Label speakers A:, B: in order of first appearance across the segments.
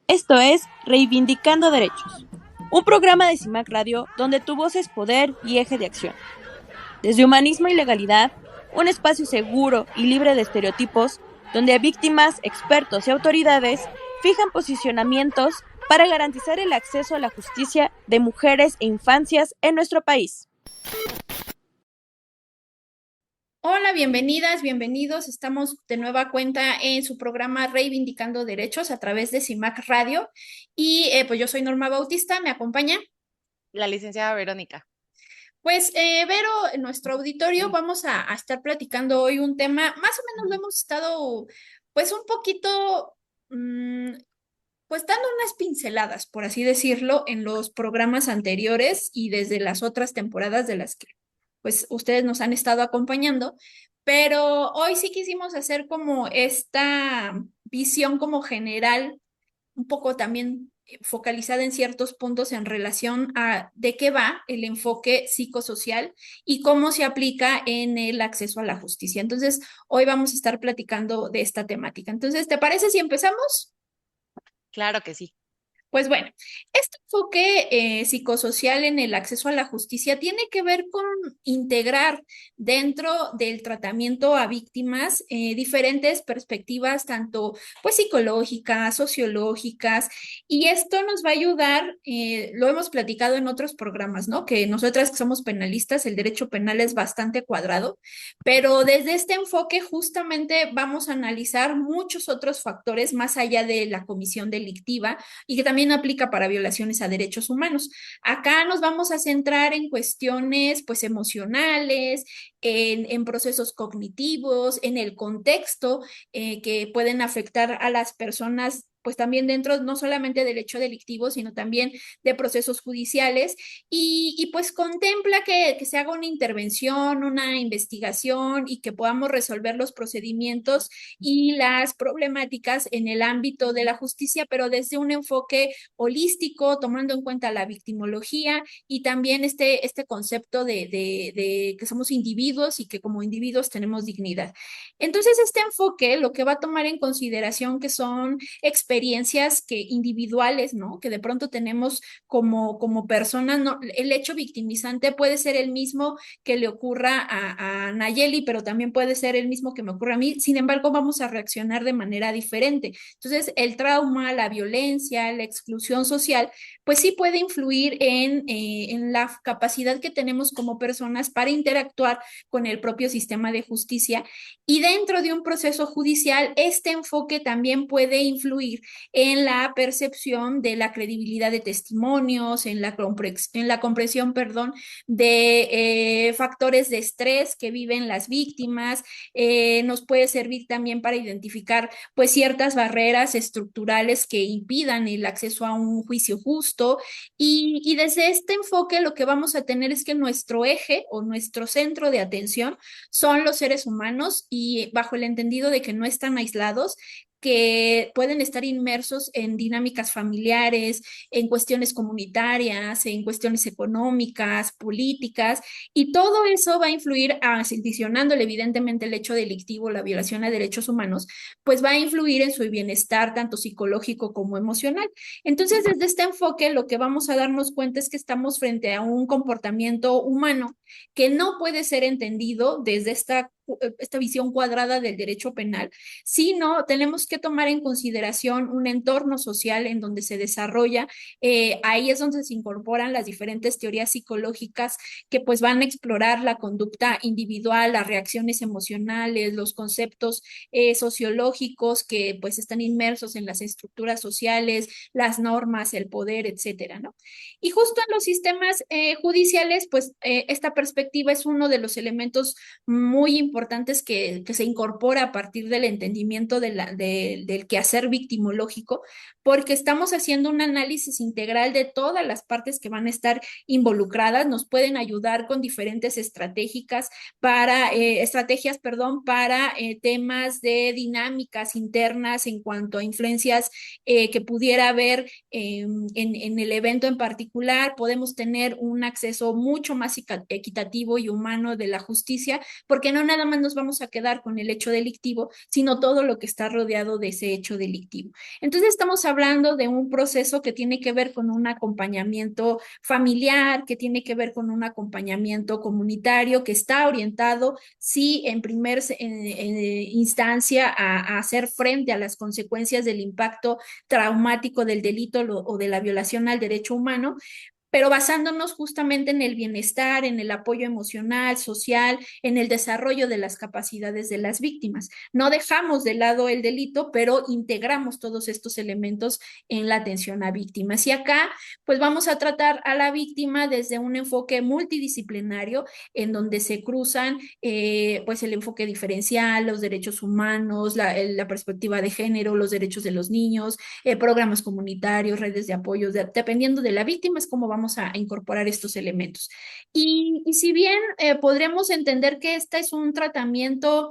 A: Esto es Reivindicando Derechos, un programa de CIMAC Radio donde tu voz es poder y eje de acción. Desde humanismo y legalidad, un espacio seguro y libre de estereotipos, donde víctimas, expertos y autoridades fijan posicionamientos para garantizar el acceso a la justicia de mujeres e infancias en nuestro país.
B: Hola, bienvenidas, bienvenidos. Estamos de nueva cuenta en su programa Reivindicando Derechos a través de CIMAC Radio. Y pues yo soy Norma Bautista, me acompaña.
C: La licenciada Verónica.
B: Pues Vero, en nuestro auditorio vamos a estar platicando hoy un tema, más o menos lo hemos estado pues un poquito, pues dando unas pinceladas, por así decirlo, en los programas anteriores y desde las otras temporadas de las que pues ustedes nos han estado acompañando, pero hoy sí quisimos hacer como esta visión como general, un poco también focalizada en ciertos puntos en relación a de qué va el enfoque psicosocial y cómo se aplica en el acceso a la justicia. Entonces, hoy vamos a estar platicando de esta temática. Entonces, ¿te parece si empezamos?
C: Claro que sí.
B: Pues bueno, este enfoque psicosocial en el acceso a la justicia tiene que ver con integrar dentro del tratamiento a víctimas diferentes perspectivas, tanto pues psicológicas, sociológicas, y esto nos va a ayudar, lo hemos platicado en otros programas, ¿no? Que nosotras que somos penalistas, el derecho penal es bastante cuadrado, pero desde este enfoque justamente vamos a analizar muchos otros factores más allá de la comisión delictiva y que también aplica para violaciones a derechos humanos. Acá nos vamos a centrar en cuestiones pues emocionales, en procesos cognitivos, en el contexto que pueden afectar a las personas pues también dentro no solamente del hecho delictivo, sino también de procesos judiciales pues contempla que se haga una intervención, una investigación y que podamos resolver los procedimientos y las problemáticas en el ámbito de la justicia, pero desde un enfoque holístico, tomando en cuenta la victimología y también este concepto de que somos individuos y que como individuos tenemos dignidad. Entonces, este enfoque lo que va a tomar en consideración que son experiencias que individuales, ¿no? Que de pronto tenemos como personas, no, el hecho victimizante puede ser el mismo que le ocurra a Nayeli, pero también puede ser el mismo que me ocurra a mí. Sin embargo, vamos a reaccionar de manera diferente. Entonces, el trauma, la violencia, la exclusión social, pues sí puede influir en la capacidad que tenemos como personas para interactuar con el propio sistema de justicia. Y dentro de un proceso judicial, este enfoque también puede influir en la percepción de la credibilidad de testimonios, en la comprensión, perdón, de factores de estrés que viven las víctimas. Nos puede servir también para identificar pues ciertas barreras estructurales que impidan el acceso a un juicio justo y desde este enfoque lo que vamos a tener es que nuestro eje o nuestro centro de atención son los seres humanos y bajo el entendido de que no están aislados, que pueden estar inmersos en dinámicas familiares, en cuestiones comunitarias, en cuestiones económicas, políticas, y todo eso va a influir, adicionándole evidentemente el hecho delictivo, la violación a derechos humanos, pues va a influir en su bienestar tanto psicológico como emocional. Entonces, desde este enfoque, lo que vamos a darnos cuenta es que estamos frente a un comportamiento humano que no puede ser entendido desde esta visión cuadrada del derecho penal, sino tenemos que tomar en consideración un entorno social en donde se desarrolla, ahí es donde se incorporan las diferentes teorías psicológicas que pues van a explorar la conducta individual, las reacciones emocionales, los conceptos sociológicos que pues están inmersos en las estructuras sociales, las normas, el poder, etcétera, ¿no? Y justo en los sistemas judiciales, pues esta perspectiva es uno de los elementos muy importantes que se incorpora a partir del entendimiento del quehacer victimológico, porque estamos haciendo un análisis integral de todas las partes que van a estar involucradas, nos pueden ayudar con diferentes estrategias, perdón, para temas de dinámicas internas en cuanto a influencias que pudiera haber en el evento en particular. Podemos tener un acceso mucho más equitativo y humano de la justicia, porque no nada nada más nos vamos a quedar con el hecho delictivo, sino todo lo que está rodeado de ese hecho delictivo. Entonces estamos hablando de un proceso que tiene que ver con un acompañamiento familiar, que tiene que ver con un acompañamiento comunitario, que está orientado, sí, en primer instancia a hacer frente a las consecuencias del impacto traumático del delito o de la violación al derecho humano, pero basándonos justamente en el bienestar, en el apoyo emocional, social, en el desarrollo de las capacidades de las víctimas. No dejamos de lado el delito, pero integramos todos estos elementos en la atención a víctimas. Y acá, pues vamos a tratar a la víctima desde un enfoque multidisciplinario, en donde se cruzan pues el enfoque diferencial, los derechos humanos, la perspectiva de género, los derechos de los niños, programas comunitarios, redes de apoyo, dependiendo de la víctima, es como vamos a incorporar estos elementos. Y si bien podremos entender que este es un tratamiento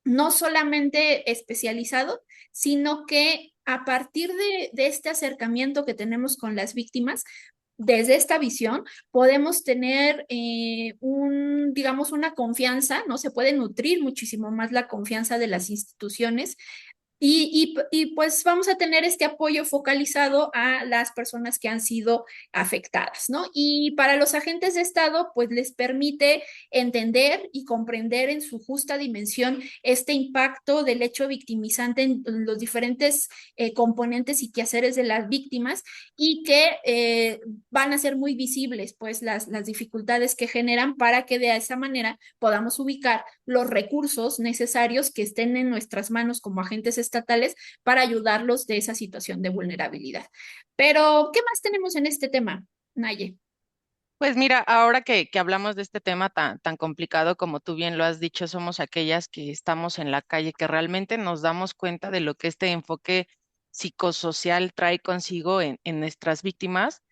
B: no solamente especializado, sino que a partir de este acercamiento que tenemos con las víctimas, desde esta visión podemos tener digamos, una confianza, ¿no? Se puede nutrir muchísimo más la confianza de las instituciones pues vamos a tener este apoyo focalizado a las personas que han sido afectadas, ¿no? Y para los agentes de Estado, pues les permite entender y comprender en su justa dimensión este impacto del hecho victimizante en los diferentes componentes y quehaceres de las víctimas y que van a ser muy visibles, pues, las dificultades que generan para que de esa manera podamos ubicar los recursos necesarios que estén en nuestras manos como agentes estatales para ayudarlos de esa situación de vulnerabilidad. Pero, ¿qué más tenemos en este tema, Naye?
C: Pues mira, ahora que hablamos de este tema tan complicado, como tú bien lo has dicho, somos aquellas que estamos en la calle, que realmente nos damos cuenta de lo que este enfoque psicosocial trae consigo en nuestras víctimas.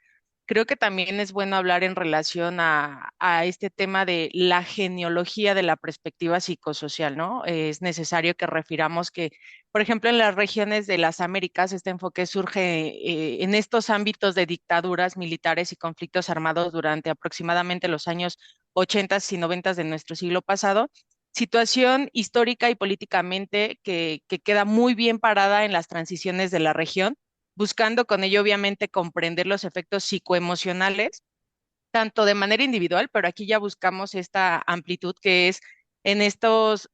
C: Creo que también es bueno hablar en relación a este tema de la genealogía de la perspectiva psicosocial, ¿no? Es necesario que refiramos que, por ejemplo, en las regiones de las Américas, este enfoque surge en estos ámbitos de dictaduras militares y conflictos armados durante aproximadamente los años 80 y 90 de nuestro siglo pasado. Situación histórica y políticamente que queda muy bien parada en las transiciones de la región, buscando con ello obviamente comprender los efectos psicoemocionales, tanto de manera individual, pero aquí ya buscamos esta amplitud que es en estos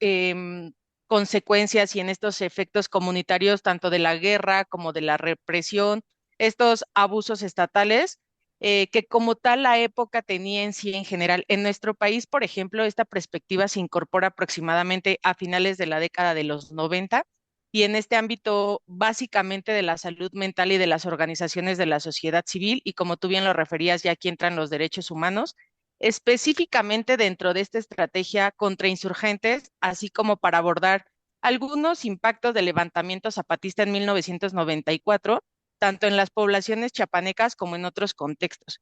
C: consecuencias y en estos efectos comunitarios, tanto de la guerra como de la represión, estos abusos estatales. Que como tal la época tenía en sí en general. En nuestro país, por ejemplo, esta perspectiva se incorpora aproximadamente a finales de la década de los 90 y en este ámbito básicamente de la salud mental y de las organizaciones de la sociedad civil, y como tú bien lo referías, ya aquí entran los derechos humanos, específicamente dentro de esta estrategia contra insurgentes, así como para abordar algunos impactos del levantamiento zapatista en 1994, tanto en las poblaciones chiapanecas como en otros contextos.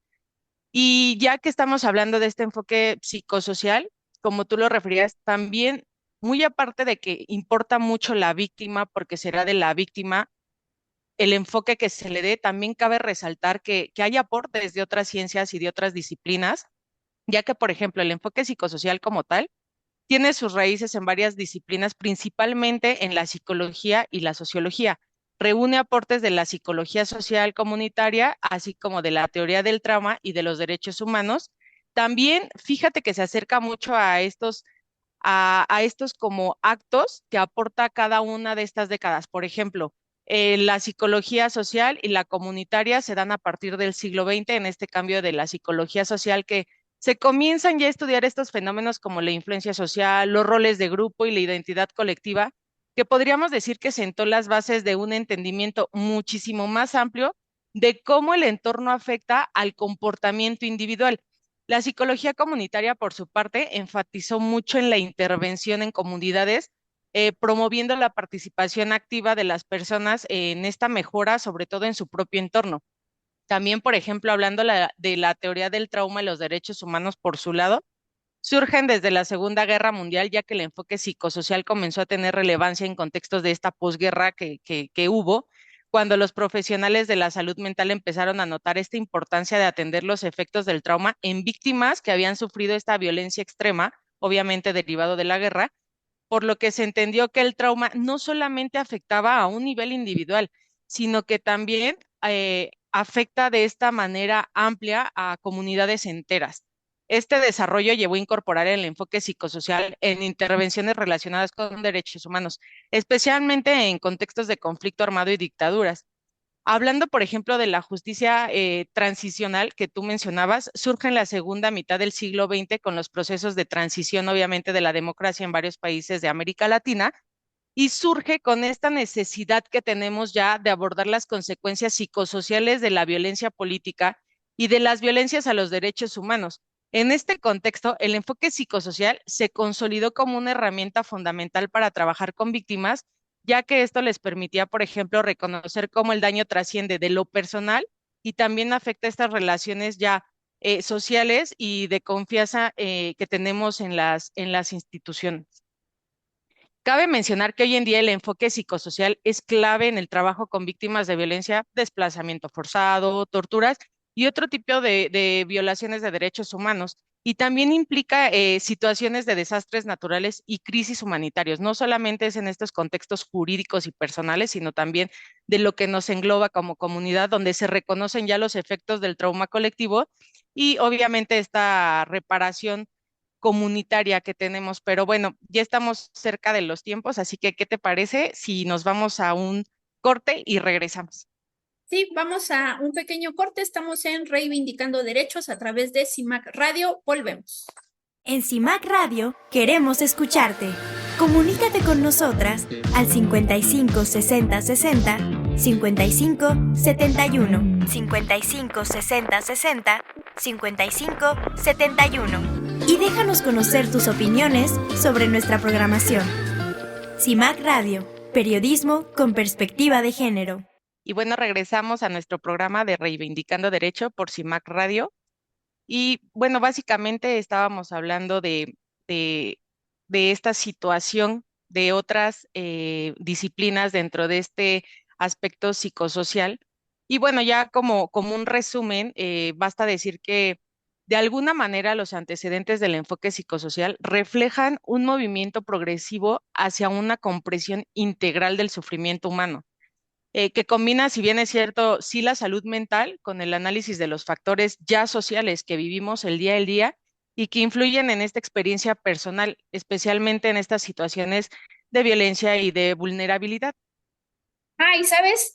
C: Y ya que estamos hablando de este enfoque psicosocial, como tú lo referías, también, muy aparte de que importa mucho la víctima, porque será de la víctima el enfoque que se le dé, también cabe resaltar que hay aportes de otras ciencias y de otras disciplinas, ya que, por ejemplo, el enfoque psicosocial como tal tiene sus raíces en varias disciplinas, principalmente en la psicología y la sociología. Reúne aportes de la psicología social comunitaria, así como de la teoría del trauma y de los derechos humanos. También fíjate que se acerca mucho a estos como actos que aporta cada una de estas décadas. Por ejemplo, la psicología social y la comunitaria se dan a partir del siglo XX en este cambio de la psicología social que se comienzan ya a estudiar estos fenómenos como la influencia social, los roles de grupo y la identidad colectiva, que podríamos decir que sentó las bases de un entendimiento muchísimo más amplio de cómo el entorno afecta al comportamiento individual. La psicología comunitaria, por su parte, enfatizó mucho en la intervención en comunidades, promoviendo la participación activa de las personas en esta mejora, sobre todo en su propio entorno. También, por ejemplo, hablando de la teoría del trauma y los derechos humanos por su lado, surgen desde la Segunda Guerra Mundial, ya que el enfoque psicosocial comenzó a tener relevancia en contextos de esta posguerra que hubo, cuando los profesionales de la salud mental empezaron a notar esta importancia de atender los efectos del trauma en víctimas que habían sufrido esta violencia extrema obviamente derivado de la guerra, por lo que se entendió que el trauma no solamente afectaba a un nivel individual, sino que también afecta de esta manera amplia a comunidades enteras. Este desarrollo llevó a incorporar el enfoque psicosocial en intervenciones relacionadas con derechos humanos, especialmente en contextos de conflicto armado y dictaduras. Hablando, por ejemplo, de la justicia transicional que tú mencionabas, surge en la segunda mitad del siglo XX con los procesos de transición, obviamente, de la democracia en varios países de América Latina, y surge con esta necesidad que tenemos ya de abordar las consecuencias psicosociales de la violencia política y de las violencias a los derechos humanos. En este contexto, el enfoque psicosocial se consolidó como una herramienta fundamental para trabajar con víctimas, ya que esto les permitía, por ejemplo, reconocer cómo el daño trasciende de lo personal y también afecta estas relaciones ya sociales y de confianza que tenemos en las instituciones. Cabe mencionar que hoy en día el enfoque psicosocial es clave en el trabajo con víctimas de violencia, desplazamiento forzado, torturas y otro tipo de violaciones de derechos humanos. Y también implica situaciones de desastres naturales y crisis humanitarios. No solamente es en estos contextos jurídicos y personales, sino también de lo que nos engloba como comunidad, donde se reconocen ya los efectos del trauma colectivo y obviamente esta reparación comunitaria que tenemos, pero bueno, ya estamos cerca de los tiempos, así que ¿qué te parece si nos vamos a un corte y regresamos?
B: Sí, vamos a un pequeño corte. Estamos en Reivindicando Derechos a través de CIMAC Radio. Volvemos.
D: En CIMAC Radio queremos escucharte. Comunícate con nosotras al 55 60 60 55 71 55 60 60 55 71 y déjanos conocer tus opiniones sobre nuestra programación. CIMAC Radio, periodismo con perspectiva de género.
C: Y bueno, regresamos a nuestro programa de Reivindicando Derecho por CIMAC Radio. Y bueno, básicamente estábamos hablando de, de esta situación de otras disciplinas dentro de este aspecto psicosocial. Y bueno, ya como un resumen, basta decir que de alguna manera los antecedentes del enfoque psicosocial reflejan un movimiento progresivo hacia una comprensión integral del sufrimiento humano que combina, si bien es cierto, sí la salud mental con el análisis de los factores ya sociales que vivimos el día al día y que influyen en esta experiencia personal, especialmente en estas situaciones de violencia y de vulnerabilidad.
B: Y sabes,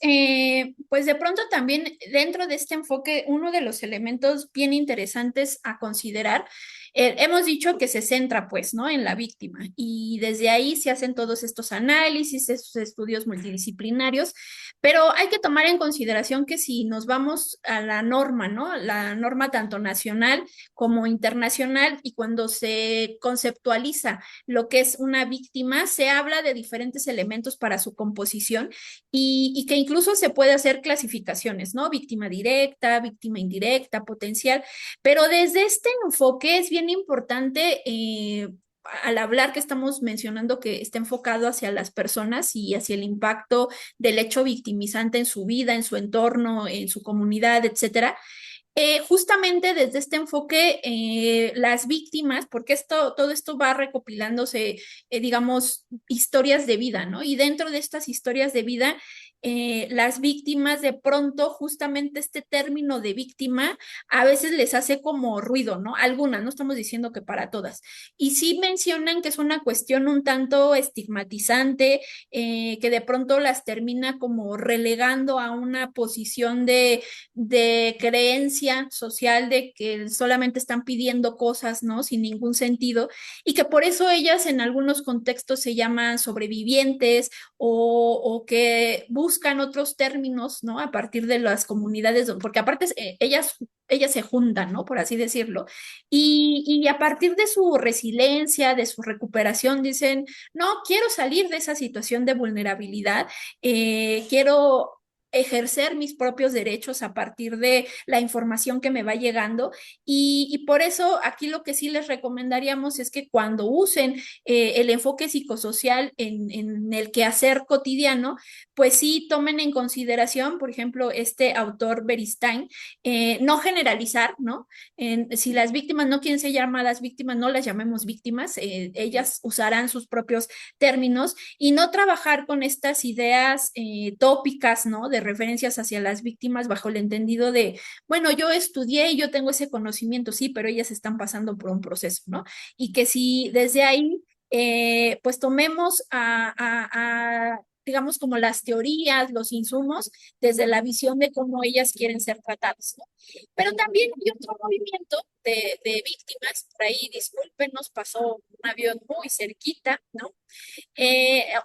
B: pues de pronto también dentro de este enfoque, uno de los elementos bien interesantes a considerar, hemos dicho que se centra pues, ¿no? En la víctima y desde ahí se hacen todos estos análisis, estos estudios multidisciplinarios, pero hay que tomar en consideración que si nos vamos a la norma, ¿no? La norma tanto nacional como internacional y cuando se conceptualiza lo que es una víctima, se habla de diferentes elementos para su composición y que incluso se puede hacer clasificaciones, ¿no? Víctima directa, víctima indirecta, potencial, pero desde este enfoque es bien importante al hablar que estamos mencionando que está enfocado hacia las personas y hacia el impacto del hecho victimizante en su vida, en su entorno, en su comunidad, etcétera. Justamente desde este enfoque, las víctimas, porque todo esto va recopilándose, digamos, historias de vida, ¿no? Y dentro de estas historias de vida, las víctimas de pronto, justamente este término de víctima a veces les hace como ruido, ¿no? Algunas, no estamos diciendo que para todas. Y sí mencionan que es una cuestión un tanto estigmatizante, que de pronto las termina como relegando a una posición de creencia social de que solamente están pidiendo cosas, ¿no? Sin ningún sentido, y que por eso ellas en algunos contextos se llaman sobrevivientes o que buscan otros términos, ¿no? A partir de las comunidades, porque aparte ellas se juntan, ¿no? Por así decirlo. Y a partir de su resiliencia, de su recuperación, dicen, no, quiero salir de esa situación de vulnerabilidad, quiero ejercer mis propios derechos a partir de la información que me va llegando y por eso aquí lo que sí les recomendaríamos es que cuando usen el enfoque psicosocial en el quehacer cotidiano, pues sí tomen en consideración, por ejemplo, este autor Beristain, no generalizar, ¿no? Si las víctimas no quieren ser llamadas víctimas, no las llamemos víctimas, ellas usarán sus propios términos y no trabajar con estas ideas tópicas, ¿no? De referencias hacia las víctimas bajo el entendido de, bueno, yo estudié y yo tengo ese conocimiento, sí, pero ellas están pasando por un proceso, ¿no? Y que si desde ahí, pues tomemos digamos, como las teorías, los insumos, desde la visión de cómo ellas quieren ser tratadas, ¿no? Pero también hay otro movimiento de víctimas, por ahí, disculpen, nos pasó un avión muy cerquita, ¿no?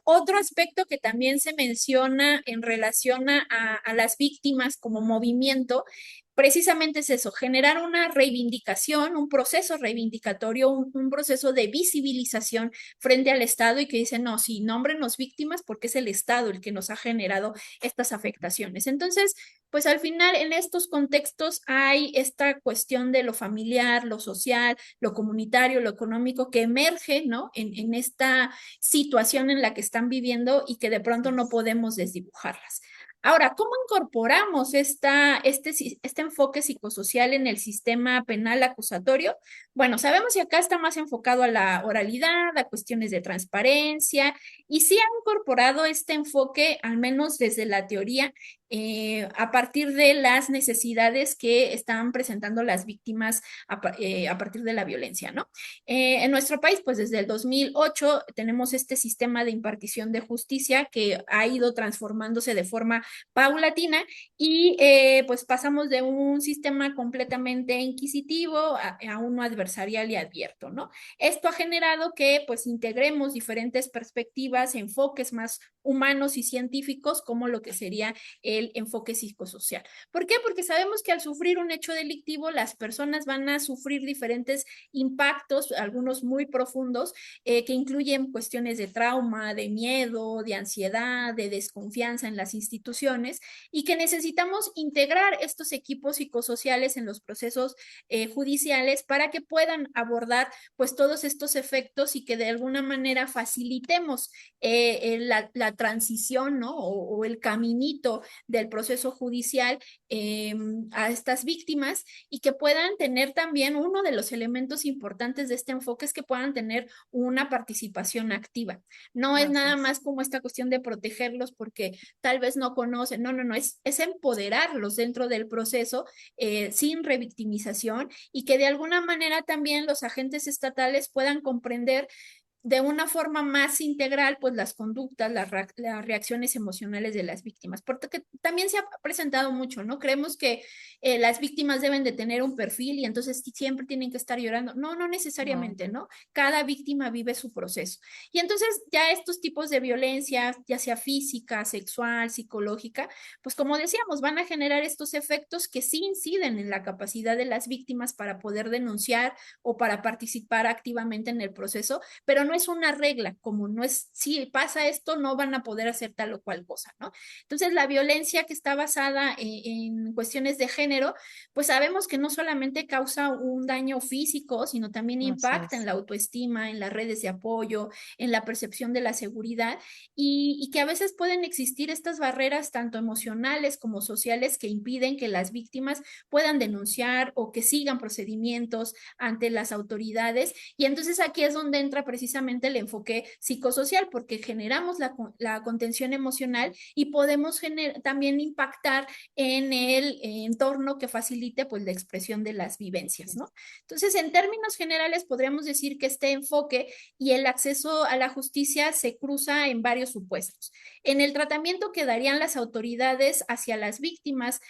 B: Otro aspecto que también se menciona en relación a las víctimas como movimiento, precisamente es eso, generar una reivindicación, un proceso reivindicatorio, un proceso de visibilización frente al Estado y que dice, no, sí, nómbrenos víctimas porque es el Estado el que nos ha generado estas afectaciones. Entonces, pues al final en estos contextos hay esta cuestión de lo familiar, lo social, lo comunitario, lo económico que emerge, ¿no? En esta situación en la que están viviendo y que de pronto no podemos desdibujarlas. Ahora, ¿cómo incorporamos este enfoque psicosocial en el sistema penal acusatorio? Bueno, sabemos que acá está más enfocado a la oralidad, a cuestiones de transparencia, y sí ha incorporado este enfoque, al menos desde la teoría, a partir de las necesidades que están presentando las víctimas a partir de la violencia, ¿no? En nuestro país, pues desde el 2008 tenemos este sistema de impartición de justicia que ha ido transformándose de forma paulatina y pues pasamos de un sistema completamente inquisitivo a uno adversarial y abierto, ¿no? Esto ha generado que pues integremos diferentes perspectivas, enfoques más humanos y científicos como lo que sería el enfoque psicosocial. ¿Por qué? Porque sabemos que al sufrir un hecho delictivo las personas van a sufrir diferentes impactos, algunos muy profundos, que incluyen cuestiones de trauma, de miedo, de ansiedad, de desconfianza en las instituciones y que necesitamos integrar estos equipos psicosociales en los procesos judiciales para que puedan abordar pues todos estos efectos y que de alguna manera facilitemos la transición, ¿no? O el caminito del proceso judicial a estas víctimas y que puedan tener también uno de los elementos importantes de este enfoque es que puedan tener una participación activa. No es nada más como esta cuestión de protegerlos porque tal vez no conocen, no, es empoderarlos dentro del proceso sin revictimización y que de alguna manera también los agentes estatales puedan comprender de una forma más integral, pues las conductas, las reacciones emocionales de las víctimas, porque también se ha presentado mucho, ¿no? Creemos que las víctimas deben de tener un perfil y entonces siempre tienen que estar llorando. No necesariamente, ¿no? Cada víctima vive su proceso. Y entonces ya estos tipos de violencia, ya sea física, sexual, psicológica, pues como decíamos, van a generar estos efectos que sí inciden en la capacidad de las víctimas para poder denunciar o para participar activamente en el proceso, pero no es una regla, como no es, si pasa esto, no van a poder hacer tal o cual cosa, ¿no? Entonces, la violencia que está basada en cuestiones de género, pues sabemos que no solamente causa un daño físico, sino también impacta en la autoestima, en las redes de apoyo, en la percepción de la seguridad, y que a veces pueden existir estas barreras tanto emocionales como sociales que impiden que las víctimas puedan denunciar o que sigan procedimientos ante las autoridades, y entonces aquí es donde entra precisamente el enfoque psicosocial, porque generamos la contención emocional y podemos también impactar en el entorno que facilite pues la expresión de las vivencias, ¿no? Entonces, en términos generales, podríamos decir que este enfoque y el acceso a la justicia se cruza en varios supuestos. En el tratamiento que darían las autoridades hacia las víctimas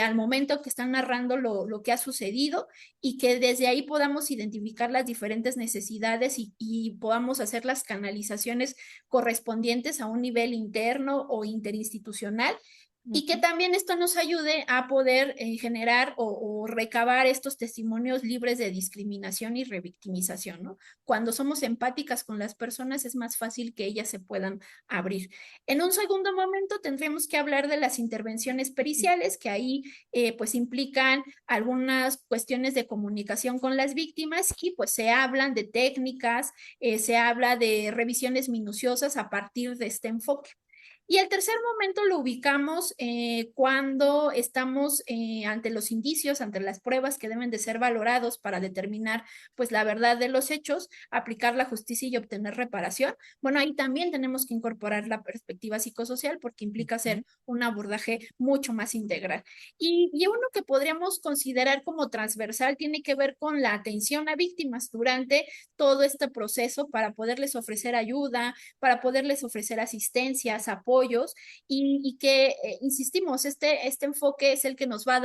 B: al momento que están narrando lo que ha sucedido y que desde ahí podamos identificar las diferentes necesidades y podamos hacer las canalizaciones correspondientes a un nivel interno o interinstitucional. Y que también esto nos ayude a poder generar o recabar estos testimonios libres de discriminación y revictimización, ¿no? Cuando somos empáticas con las personas es más fácil que ellas se puedan abrir. En un segundo momento tendremos que hablar de las intervenciones periciales, que ahí pues implican algunas cuestiones de comunicación con las víctimas y pues se hablan de técnicas, se habla de revisiones minuciosas a partir de este enfoque. Y el tercer momento lo ubicamos cuando estamos ante los indicios, ante las pruebas que deben de ser valorados para determinar pues la verdad de los hechos, aplicar la justicia y obtener reparación. Bueno, ahí también tenemos que incorporar la perspectiva psicosocial porque implica hacer un abordaje mucho más integral. Y uno que podríamos considerar como transversal tiene que ver con la atención a víctimas durante todo este proceso para poderles ofrecer ayuda, para poderles ofrecer asistencias, apoyos y que, insistimos, este enfoque es el que nos va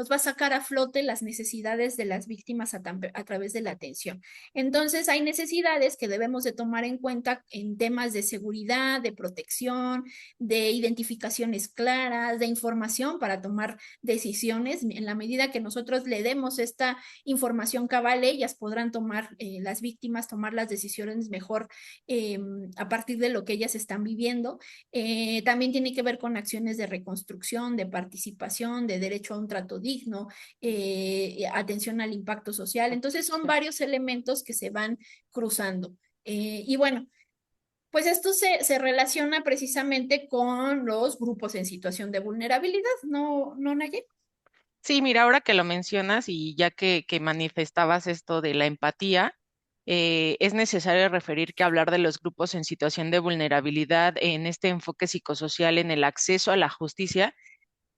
B: a sacar a flote las necesidades de las víctimas a través de la atención. Entonces, hay necesidades que debemos de tomar en cuenta en temas de seguridad, de protección, de identificaciones claras, de información para tomar decisiones. En la medida que nosotros le demos esta información cabal, ellas podrán tomar, las víctimas, tomar las decisiones mejor a partir de lo que ellas están viviendo. También tiene que ver con acciones de reconstrucción, de participación, de derecho a un trato digno, atención al impacto social. Entonces son varios elementos que se van cruzando. Y bueno, pues esto se relaciona precisamente con los grupos en situación de vulnerabilidad, ¿no, Nayib?
C: Sí, mira, ahora que lo mencionas y ya que manifestabas esto de la empatía, es necesario referir que hablar de los grupos en situación de vulnerabilidad en este enfoque psicosocial en el acceso a la justicia,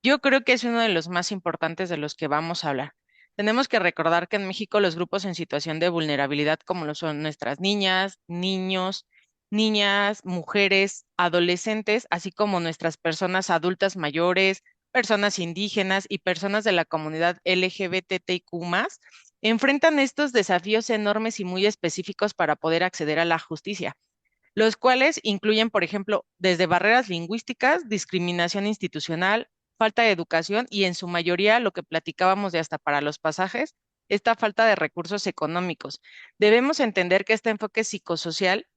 C: yo creo que es uno de los más importantes de los que vamos a hablar. Tenemos que recordar que en México los grupos en situación de vulnerabilidad, como lo son nuestras niñas, niños, niñas, mujeres, adolescentes, así como nuestras personas adultas mayores, personas indígenas y personas de la comunidad LGBTIQ+, enfrentan estos desafíos enormes y muy específicos para poder acceder a la justicia, los cuales incluyen, por ejemplo, desde barreras lingüísticas, discriminación institucional, falta de educación y en su mayoría lo que platicábamos de hasta para los pasajes, esta falta de recursos económicos. Debemos entender que este enfoque psicosocial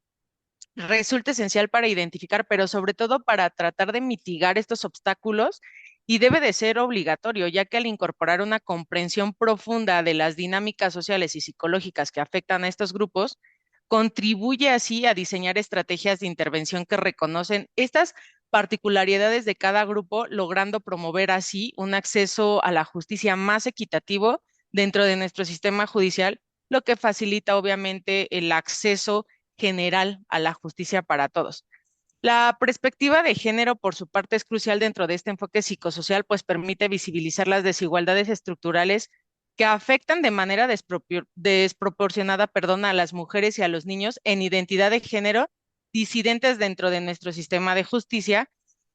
C: resulta esencial para identificar, pero sobre todo para tratar de mitigar estos obstáculos y debe de ser obligatorio, ya que al incorporar una comprensión profunda de las dinámicas sociales y psicológicas que afectan a estos grupos, contribuye así a diseñar estrategias de intervención que reconocen estas particularidades de cada grupo, logrando promover así un acceso a la justicia más equitativo dentro de nuestro sistema judicial, lo que facilita obviamente el acceso general a la justicia para todos. La perspectiva de género, por su parte, es crucial dentro de este enfoque psicosocial, pues permite visibilizar las desigualdades estructurales que afectan de manera desproporcionada, a las mujeres y a los niños en identidad de género disidentes dentro de nuestro sistema de justicia.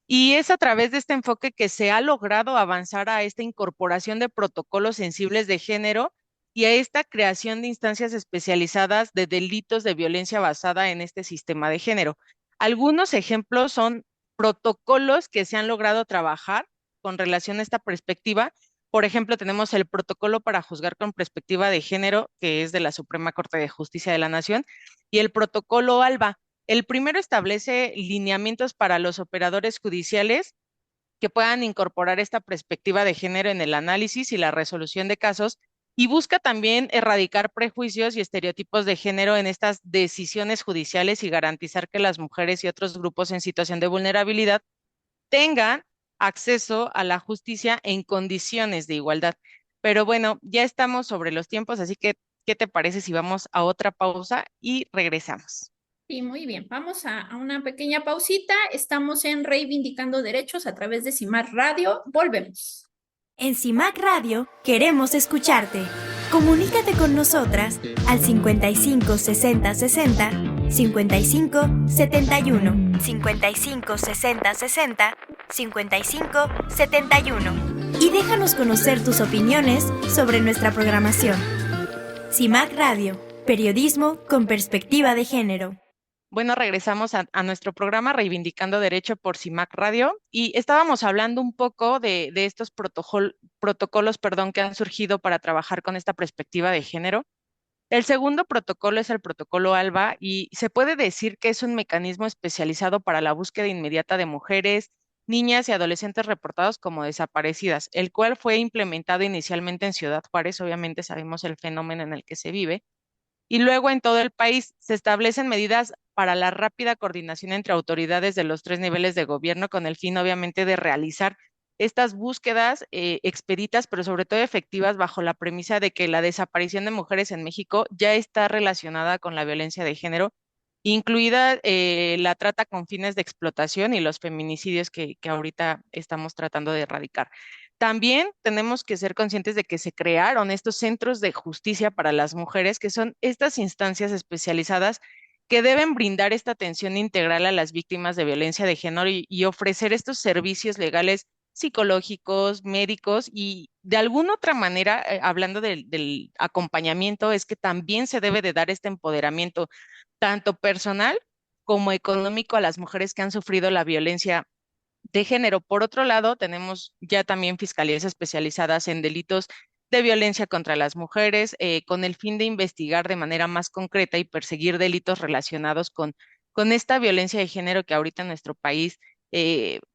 C: Y es a través de este enfoque que se ha logrado avanzar a esta incorporación de protocolos sensibles de género y a esta creación de instancias especializadas de delitos de violencia basada en este sistema de género. Algunos ejemplos son protocolos que se han logrado trabajar con relación a esta perspectiva. Por ejemplo, tenemos el protocolo para juzgar con perspectiva de género, que es de la Suprema Corte de Justicia de la Nación, y el protocolo ALBA. El primero establece lineamientos para los operadores judiciales que puedan incorporar esta perspectiva de género en el análisis y la resolución de casos y busca también erradicar prejuicios y estereotipos de género en estas decisiones judiciales y garantizar que las mujeres y otros grupos en situación de vulnerabilidad tengan acceso a la justicia en condiciones de igualdad. Pero bueno, ya estamos sobre los tiempos, así que, ¿qué te parece si vamos a otra pausa y regresamos?
B: Sí, muy bien. Vamos a una pequeña pausita. Estamos en Reivindicando Derechos a través de CIMAC Radio. Volvemos.
D: En CIMAC Radio queremos escucharte. Comunícate con nosotras al 55 60 60 55 71 55 60 60 55 71 y déjanos conocer tus opiniones sobre nuestra programación. CIMAC Radio, periodismo con perspectiva de género.
C: Bueno, regresamos a nuestro programa Reivindicando Derecho por CIMAC Radio y estábamos hablando un poco de estos protocolos, perdón, que han surgido para trabajar con esta perspectiva de género. El segundo protocolo es el protocolo ALBA y se puede decir que es un mecanismo especializado para la búsqueda inmediata de mujeres, niñas y adolescentes reportados como desaparecidas, el cual fue implementado inicialmente en Ciudad Juárez, obviamente sabemos el fenómeno en el que se vive, y luego en todo el país se establecen medidas para la rápida coordinación entre autoridades de los tres niveles de gobierno con el fin, obviamente, de realizar estas búsquedas expeditas, pero sobre todo efectivas, bajo la premisa de que la desaparición de mujeres en México ya está relacionada con la violencia de género, incluida la trata con fines de explotación y los feminicidios que ahorita estamos tratando de erradicar. También tenemos que ser conscientes de que se crearon estos centros de justicia para las mujeres, que son estas instancias especializadas que deben brindar esta atención integral a las víctimas de violencia de género y ofrecer estos servicios legales psicológicos, médicos y de alguna otra manera, hablando del acompañamiento, es que también se debe de dar este empoderamiento tanto personal como económico a las mujeres que han sufrido la violencia de género. Por otro lado, tenemos ya también fiscalías especializadas en delitos de violencia contra las mujeres, con el fin de investigar de manera más concreta y perseguir delitos relacionados con esta violencia de género que ahorita en nuestro país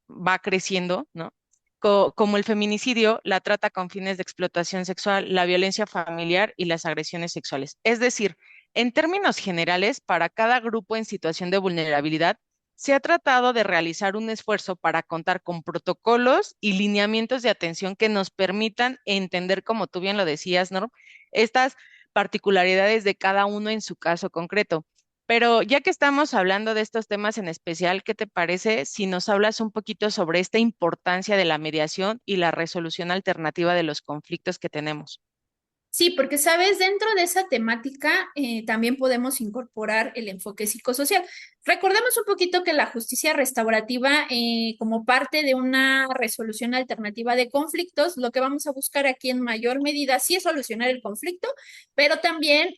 C: va creciendo, ¿no? Como el feminicidio, la trata con fines de explotación sexual, la violencia familiar y las agresiones sexuales. Es decir, en términos generales, para cada grupo en situación de vulnerabilidad, se ha tratado de realizar un esfuerzo para contar con protocolos y lineamientos de atención que nos permitan entender, como tú bien lo decías, Norm, estas particularidades de cada uno en su caso concreto. Pero ya que estamos hablando de estos temas en especial, ¿qué te parece si nos hablas un poquito sobre esta importancia de la mediación y la resolución alternativa de los conflictos que tenemos?
B: Sí, porque sabes, dentro de esa temática también podemos incorporar el enfoque psicosocial. Recordemos un poquito que la justicia restaurativa, como parte de una resolución alternativa de conflictos, lo que vamos a buscar aquí en mayor medida sí es solucionar el conflicto, pero también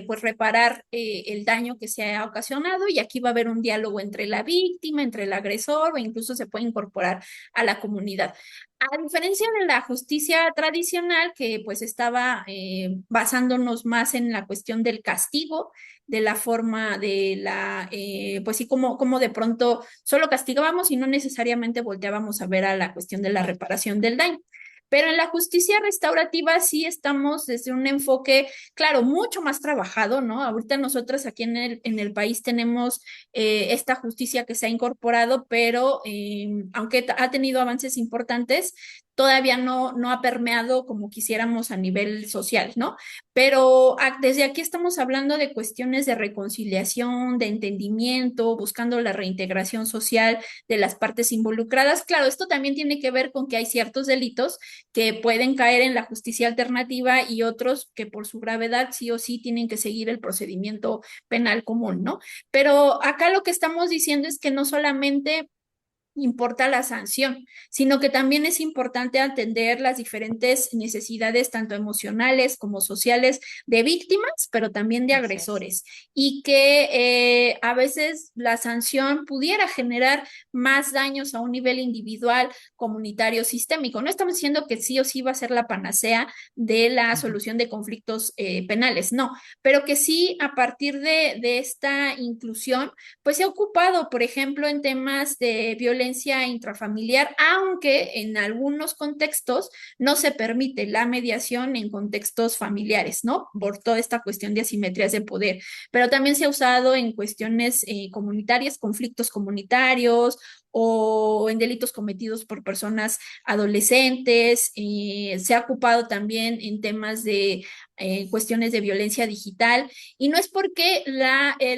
B: pues reparar el daño que se ha ocasionado y aquí va a haber un diálogo entre la víctima, entre el agresor o incluso se puede incorporar a la comunidad. A diferencia de la justicia tradicional, que pues estaba basándonos más en la cuestión del castigo, de la forma de pues sí, como de pronto solo castigábamos y no necesariamente volteábamos a ver a la cuestión de la reparación del daño. Pero en la justicia restaurativa sí estamos desde un enfoque, claro, mucho más trabajado, ¿no? Ahorita nosotros aquí en el país tenemos esta justicia que se ha incorporado, pero aunque ha tenido avances importantes, todavía no ha permeado como quisiéramos a nivel social, ¿no? Pero desde aquí estamos hablando de cuestiones de reconciliación, de entendimiento, buscando la reintegración social de las partes involucradas. Claro, esto también tiene que ver con que hay ciertos delitos que pueden caer en la justicia alternativa y otros que por su gravedad sí o sí tienen que seguir el procedimiento penal común, ¿no? Pero acá lo que estamos diciendo es que no solamente importa la sanción, sino que también es importante atender las diferentes necesidades, tanto emocionales como sociales, de víctimas, pero también de
C: Así es.
B: agresores, y que a veces la sanción pudiera generar más daños a un nivel individual, comunitario, sistémico. No estamos diciendo que sí o sí va a ser la panacea de la
C: Ujú.
B: solución de conflictos penales, no, pero que sí a partir de esta inclusión pues se ha ocupado, por ejemplo, en temas de violencia intrafamiliar, aunque en algunos contextos no se permite la mediación en contextos familiares, ¿no? Por toda esta cuestión de asimetrías de poder, pero también se ha usado en cuestiones comunitarias, conflictos comunitarios o en delitos cometidos por personas adolescentes, se ha ocupado también en temas de cuestiones de violencia digital y no es porque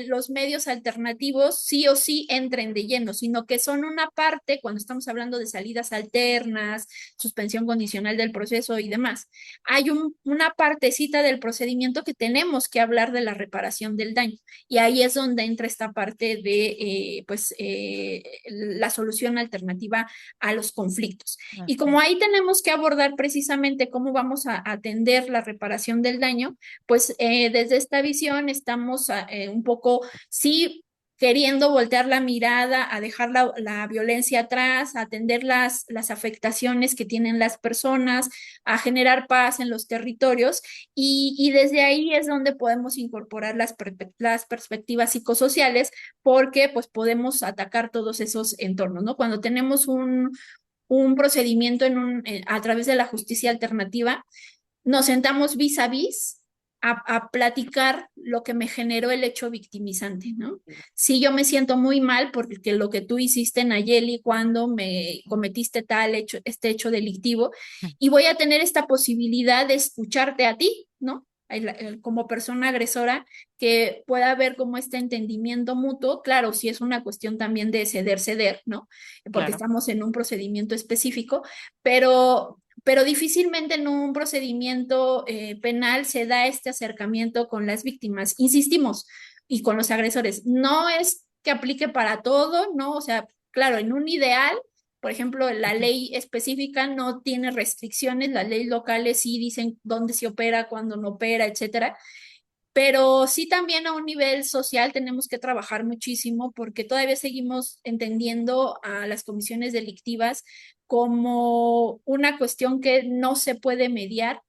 B: los medios alternativos sí o sí entren de lleno, sino que son una parte cuando estamos hablando de salidas alternas, suspensión condicional del proceso y demás. Hay una partecita del procedimiento que tenemos que hablar de la reparación del daño y ahí es donde entra esta parte de la solución alternativa a los conflictos. Y
C: Así
B: como
C: es.
B: ahí tenemos que abordar precisamente cómo vamos a atender la reparación del daño, pues desde esta visión estamos un poco, sí, queriendo voltear la mirada, a dejar la violencia atrás, a atender las afectaciones que tienen las personas, a generar paz en los territorios y desde ahí es donde podemos incorporar las perspectivas psicosociales porque pues podemos atacar todos esos entornos, ¿no? Cuando tenemos un procedimiento a través de la justicia alternativa, nos sentamos vis a vis a platicar lo que me generó el hecho victimizante, ¿no? Si yo me siento muy mal porque lo que tú hiciste, Nayeli, cuando me cometiste tal hecho, este hecho delictivo, y voy a tener esta posibilidad de escucharte a ti, ¿no? Como persona agresora, que pueda haber como este entendimiento mutuo, claro, si es una cuestión también de ceder, ¿no? Porque
C: Claro.
B: estamos en un procedimiento específico, pero difícilmente en un procedimiento penal se da este acercamiento con las víctimas. Insistimos, y con los agresores. No es que aplique para todo, ¿no? O sea, claro, en un ideal, por ejemplo, la ley específica no tiene restricciones, las leyes locales sí dicen dónde se opera, cuándo no opera, etcétera. Pero sí también a un nivel social tenemos que trabajar muchísimo porque todavía seguimos entendiendo a las comisiones delictivas como una cuestión que no se puede mediar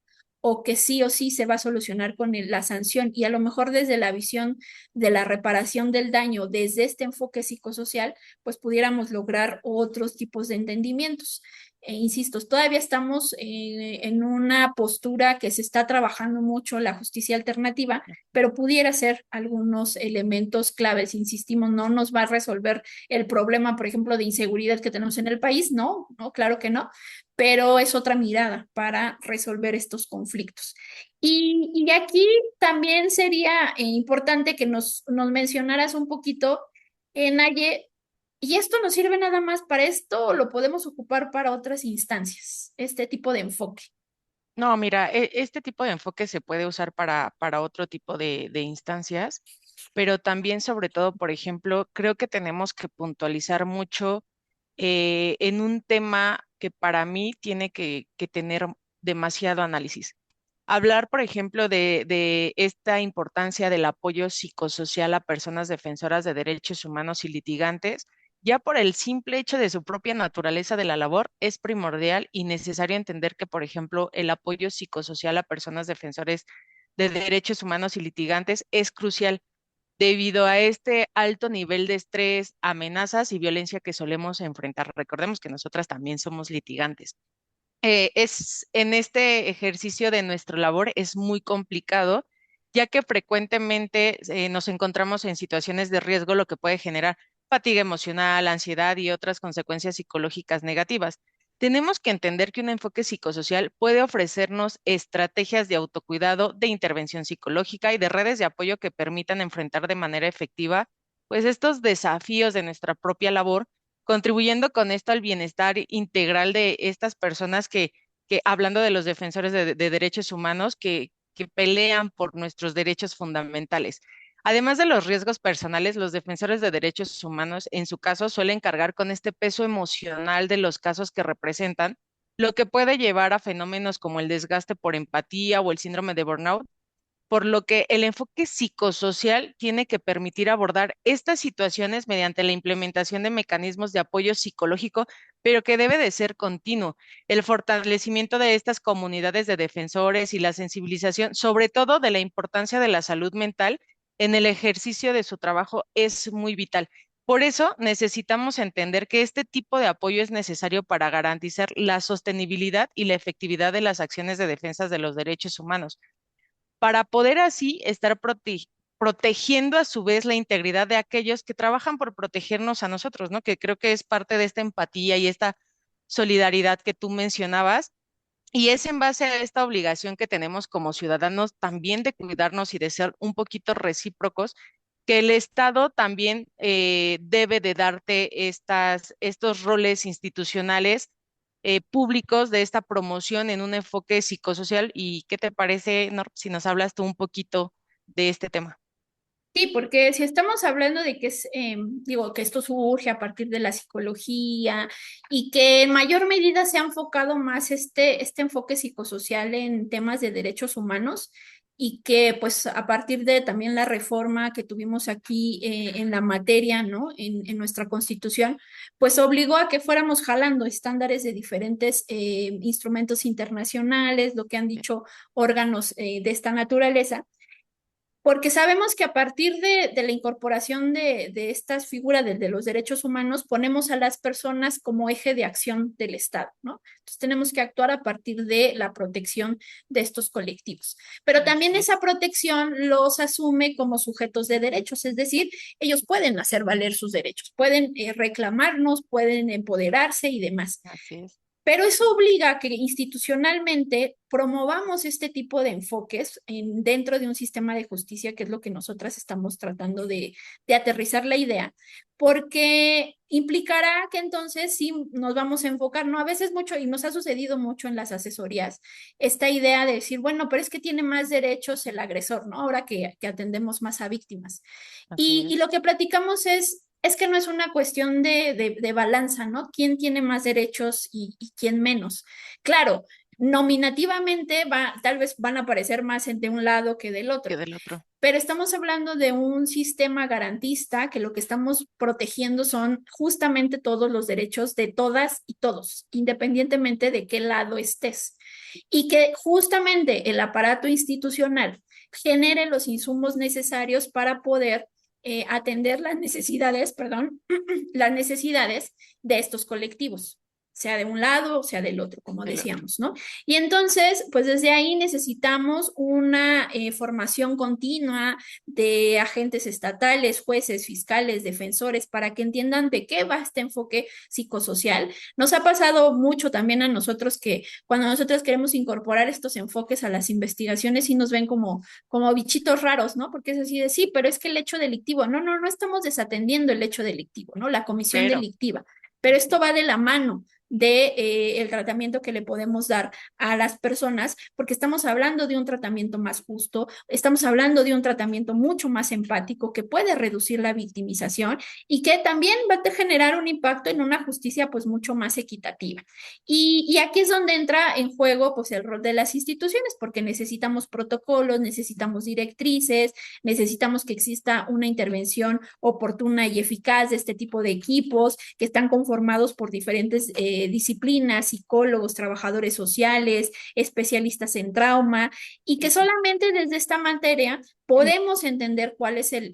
B: o que sí o sí se va a solucionar con la sanción. Y a lo mejor desde la visión de la reparación del daño, desde este enfoque psicosocial, pues pudiéramos lograr otros tipos de entendimientos. Insisto, todavía estamos en una postura que se está trabajando mucho la justicia alternativa, pero pudiera ser algunos elementos claves. Insistimos, no nos va a resolver el problema, por ejemplo, de inseguridad que tenemos en el país, no, no, claro que no, pero es otra mirada para resolver estos conflictos. Y aquí también sería importante que nos mencionaras un poquito, Naye, ¿y esto nos sirve nada más para esto o lo podemos ocupar para otras instancias, este tipo de enfoque?
C: No, mira, este tipo de enfoque se puede usar para otro tipo de instancias, pero también, sobre todo, por ejemplo, creo que tenemos que puntualizar mucho en un tema que para mí tiene que tener demasiado análisis. Hablar, por ejemplo, de esta importancia del apoyo psicosocial a personas defensoras de derechos humanos y litigantes, ya por el simple hecho de su propia naturaleza de la labor, es primordial y necesario entender que, por ejemplo, el apoyo psicosocial a personas defensores de derechos humanos y litigantes es crucial debido a este alto nivel de estrés, amenazas y violencia que solemos enfrentar. Recordemos que nosotras también somos litigantes. Es en este ejercicio de nuestra labor es muy complicado, ya que frecuentemente nos encontramos en situaciones de riesgo, lo que puede generar fatiga emocional, ansiedad y otras consecuencias psicológicas negativas. Tenemos que entender que un enfoque psicosocial puede ofrecernos estrategias de autocuidado, de intervención psicológica y de redes de apoyo que permitan enfrentar de manera efectiva, pues estos desafíos de nuestra propia labor, contribuyendo con esto al bienestar integral de estas personas que hablando de los defensores de derechos humanos, que pelean por nuestros derechos fundamentales. Además de los riesgos personales, los defensores de derechos humanos, en su caso, suelen cargar con este peso emocional de los casos que representan, lo que puede llevar a fenómenos como el desgaste por empatía o el síndrome de burnout, por lo que el enfoque psicosocial tiene que permitir abordar estas situaciones mediante la implementación de mecanismos de apoyo psicológico, pero que debe de ser continuo. El fortalecimiento de estas comunidades de defensores y la sensibilización, sobre todo de la importancia de la salud mental en el ejercicio de su trabajo, es muy vital. Por eso necesitamos entender que este tipo de apoyo es necesario para garantizar la sostenibilidad y la efectividad de las acciones de defensa de los derechos humanos para poder así estar protegiendo a su vez la integridad de aquellos que trabajan por protegernos a nosotros, ¿no? Que creo que es parte de esta empatía y esta solidaridad que tú mencionabas. Y es en base a esta obligación que tenemos como ciudadanos también de cuidarnos y de ser un poquito recíprocos, que el Estado también debe de darte estos roles institucionales públicos de esta promoción en un enfoque psicosocial. ¿Y qué te parece, Nor, si nos hablas tú un poquito de este tema?
B: Sí, porque si estamos hablando de que digo, que esto surge a partir de la psicología y que en mayor medida se ha enfocado más este enfoque psicosocial en temas de derechos humanos, y que pues a partir de también la reforma que tuvimos aquí en la materia, ¿no? En nuestra Constitución, pues obligó a que fuéramos jalando estándares de diferentes instrumentos internacionales, lo que han dicho órganos de esta naturaleza, porque sabemos que a partir de la incorporación de estas figuras de los derechos humanos, ponemos a las personas como eje de acción del Estado, ¿no? Entonces tenemos que actuar a partir de la protección de estos colectivos. Pero también esa protección los asume como sujetos de derechos, es decir, ellos pueden hacer valer sus derechos, pueden reclamarnos, pueden empoderarse y demás.
C: Así es.
B: Pero eso obliga a que institucionalmente promovamos este tipo de enfoques dentro de un sistema de justicia, que es lo que nosotras estamos tratando de aterrizar la idea, porque implicará que entonces sí nos vamos a enfocar, ¿no? A veces mucho, y nos ha sucedido mucho en las asesorías, esta idea de decir, bueno, pero es que tiene más derechos el agresor, ¿no? Ahora que atendemos más a víctimas. Y lo que platicamos es que no es una cuestión de balanza, ¿no? ¿Quién tiene más derechos y quién menos? Claro, nominativamente tal vez van a aparecer más de un lado que del otro.
C: Que del otro.
B: Pero estamos hablando de un sistema garantista que lo que estamos protegiendo son justamente todos los derechos de todas y todos, independientemente de qué lado estés. Y que justamente el aparato institucional genere los insumos necesarios para poder atender las necesidades, perdón, las necesidades de estos colectivos, sea de un lado o sea del otro, como decíamos, ¿no? Y entonces, pues desde ahí necesitamos una formación continua de agentes estatales, jueces, fiscales, defensores, para que entiendan de qué va este enfoque psicosocial. Nos ha pasado mucho también a nosotros que cuando nosotros queremos incorporar estos enfoques a las investigaciones, sí nos ven como bichitos raros, ¿no? Porque es así de sí, pero es que el hecho delictivo, no estamos desatendiendo el hecho delictivo, ¿no? La comisión delictiva, pero esto va de la mano de el tratamiento que le podemos dar a las personas, porque estamos hablando de un tratamiento más justo, estamos hablando de un tratamiento mucho más empático que puede reducir la victimización y que también va a generar un impacto en una justicia pues mucho más equitativa. Y aquí es donde entra en juego pues el rol de las instituciones, porque necesitamos protocolos, necesitamos directrices, necesitamos que exista una intervención oportuna y eficaz de este tipo de equipos que están conformados por diferentes disciplinas, psicólogos, trabajadores sociales, especialistas en trauma, y que solamente desde esta materia podemos entender cuál es el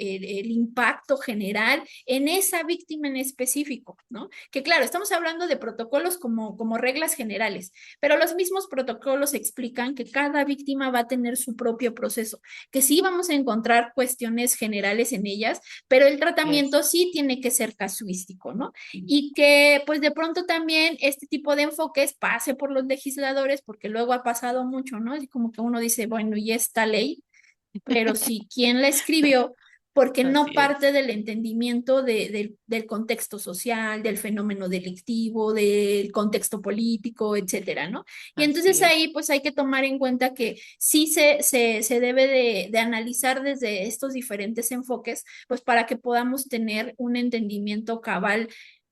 B: impacto general en esa víctima en específico, ¿no? Que claro, estamos hablando de protocolos como reglas generales, pero los mismos protocolos explican que cada víctima va a tener su propio proceso, que sí vamos a encontrar cuestiones generales en ellas, pero el tratamiento sí tiene que ser casuístico, ¿no? Y que pues de pronto también este tipo de enfoques pase por los legisladores, porque luego ha pasado mucho, ¿no? Y como que uno dice, bueno, ¿y esta ley? Pero sí, ¿quién la escribió? Porque no parte del entendimiento del contexto social, del fenómeno delictivo, del contexto político, etcétera, ¿no? Y entonces ahí pues hay que tomar en cuenta que sí se debe de analizar desde estos diferentes enfoques, pues para que podamos tener un entendimiento cabal.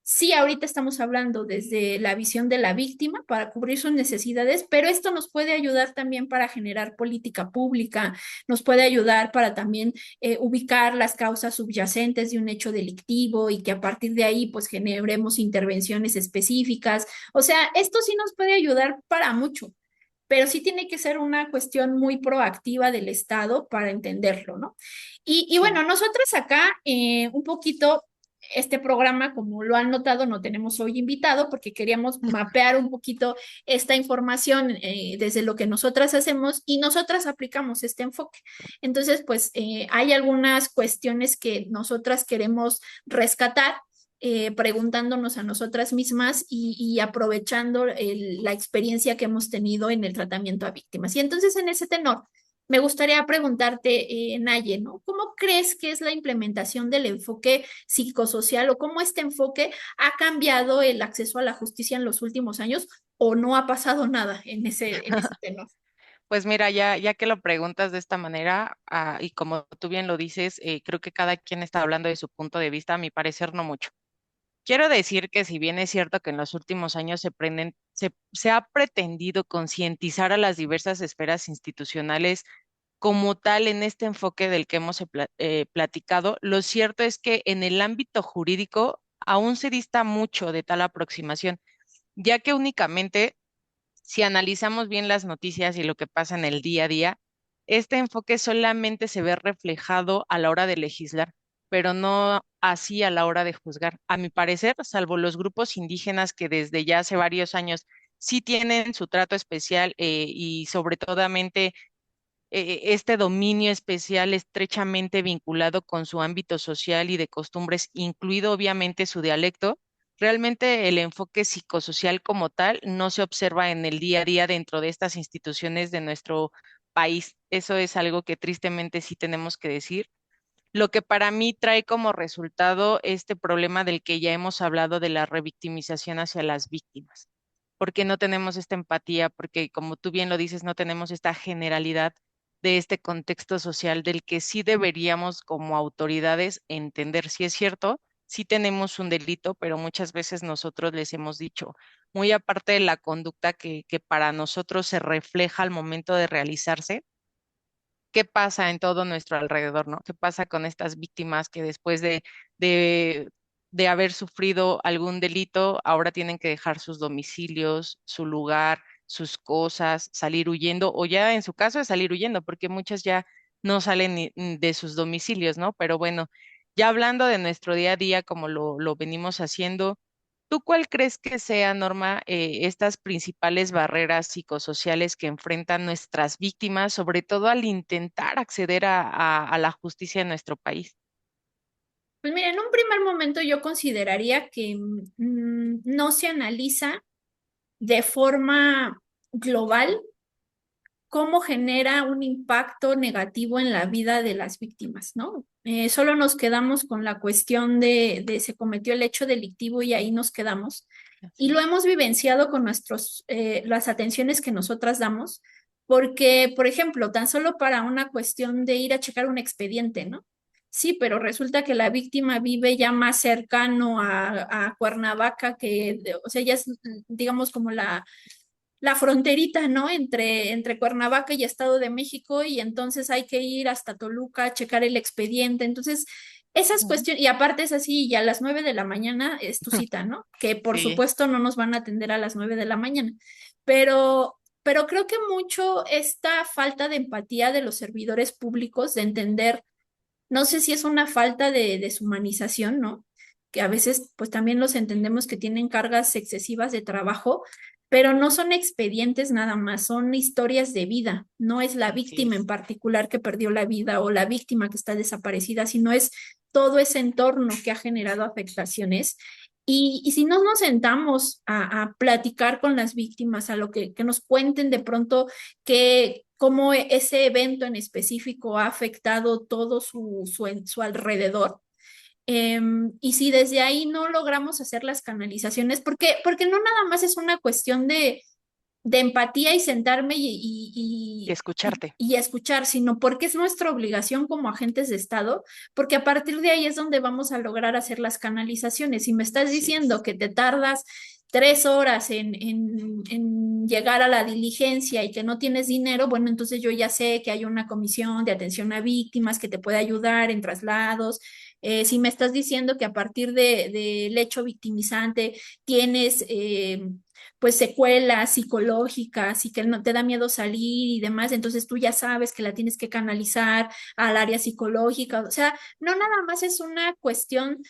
B: Sí, ahorita estamos hablando desde la visión de la víctima para cubrir sus necesidades, pero esto nos puede ayudar también para generar política pública, nos puede ayudar para también ubicar las causas subyacentes de un hecho delictivo y que a partir de ahí pues generemos intervenciones específicas. O sea, esto sí nos puede ayudar para mucho, pero sí tiene que ser una cuestión muy proactiva del Estado para entenderlo, ¿no? Y bueno, nosotros acá un poquito este programa, como lo han notado, no tenemos hoy invitado porque queríamos mapear un poquito esta información desde lo que nosotras hacemos y nosotras aplicamos este enfoque. Entonces, pues hay algunas cuestiones que nosotras queremos rescatar. Preguntándonos a nosotras mismas y aprovechando la experiencia que hemos tenido en el tratamiento a víctimas. Y entonces en ese tenor, me gustaría preguntarte, Naye, ¿no? ¿Cómo crees que es la implementación del enfoque psicosocial o cómo este enfoque ha cambiado el acceso a la justicia en los últimos años o no ha pasado nada en ese tenor?
C: Pues mira, ya que lo preguntas de esta manera, y como tú bien lo dices, creo que cada quien está hablando de su punto de vista, a mi parecer no mucho. Quiero decir que si bien es cierto que en los últimos años se ha pretendido concientizar a las diversas esferas institucionales como tal en este enfoque del que hemos platicado, lo cierto es que en el ámbito jurídico aún se dista mucho de tal aproximación, ya que únicamente si analizamos bien las noticias y lo que pasa en el día a día, este enfoque solamente se ve reflejado a la hora de legislar, pero no así a la hora de juzgar. A mi parecer, salvo los grupos indígenas que desde ya hace varios años sí tienen su trato especial y sobre todo este dominio especial estrechamente vinculado con su ámbito social y de costumbres, incluido obviamente su dialecto. Realmente el enfoque psicosocial como tal no se observa en el día a día dentro de estas instituciones de nuestro país. Eso es algo que tristemente sí tenemos que decir. Lo que para mí trae como resultado este problema del que ya hemos hablado de la revictimización hacia las víctimas, porque no tenemos esta empatía, porque como tú bien lo dices, no tenemos esta generalidad de este contexto social del que sí deberíamos como autoridades entender si es cierto, sí tenemos un delito, pero muchas veces nosotros les hemos dicho, muy aparte de la conducta que para nosotros se refleja al momento de realizarse, qué pasa en todo nuestro alrededor, ¿no? ¿Qué pasa con estas víctimas que después de, de haber sufrido algún delito, ahora tienen que dejar sus domicilios, su lugar, sus cosas, salir huyendo, o ya en su caso es salir huyendo, porque muchas ya no salen ni de sus domicilios, ¿no? Pero bueno, ya hablando de nuestro día a día, como lo venimos haciendo. ¿Tú cuál crees que sea, Norma, estas principales barreras psicosociales que enfrentan nuestras víctimas, sobre todo al intentar acceder a la justicia en nuestro país?
B: Pues mira, en un primer momento yo consideraría que no se analiza de forma global cómo genera un impacto negativo en la vida de las víctimas, ¿no? Solo nos quedamos con la cuestión de se cometió el hecho delictivo y ahí nos quedamos. Y
C: Así
B: lo
C: es.
B: hemos vivenciado con las atenciones que nosotras damos, porque, por ejemplo, tan solo para una cuestión de ir a checar un expediente, ¿no? Sí, pero resulta que la víctima vive ya más cercano a Cuernavaca, o sea, ya es, digamos, como la fronterita, ¿no? Entre Cuernavaca y Estado de México, y entonces hay que ir hasta Toluca a checar el expediente. Entonces, esas
C: Ujú.
B: cuestiones, y aparte es así, y a las 9 de la mañana es tu cita, ¿no? Que por
C: Sí,
B: supuesto no nos van a atender a las 9 de la mañana, pero creo que mucho esta falta de empatía de los servidores públicos, de entender, no sé si es una falta de deshumanización, ¿no? Que a veces pues también los entendemos que tienen cargas excesivas de trabajo, pero no son expedientes nada más, son historias de vida. No es la
C: así
B: víctima en
C: es.
B: particular que perdió la vida o la víctima que está desaparecida, sino es todo ese entorno que ha generado afectaciones. Y si no nos sentamos a platicar con las víctimas, a lo que nos cuenten de pronto cómo ese evento en específico ha afectado todo su alrededor. Y si desde ahí no logramos hacer las canalizaciones, porque no nada más es una cuestión de empatía y sentarme
C: Y escucharte.
B: y escuchar, sino porque es nuestra obligación como agentes de Estado, porque a partir de ahí es donde vamos a lograr hacer las canalizaciones. Si me estás
C: Así
B: diciendo
C: es.
B: que te tardas 3 horas en llegar a la diligencia y que no tienes dinero, bueno, entonces yo ya sé que hay una comisión de atención a víctimas que te puede ayudar en traslados. Si me estás diciendo que a partir del hecho victimizante tienes pues secuelas psicológicas y que no te da miedo salir y demás, entonces tú ya sabes que la tienes que canalizar al área psicológica. O sea, no nada más es una cuestión,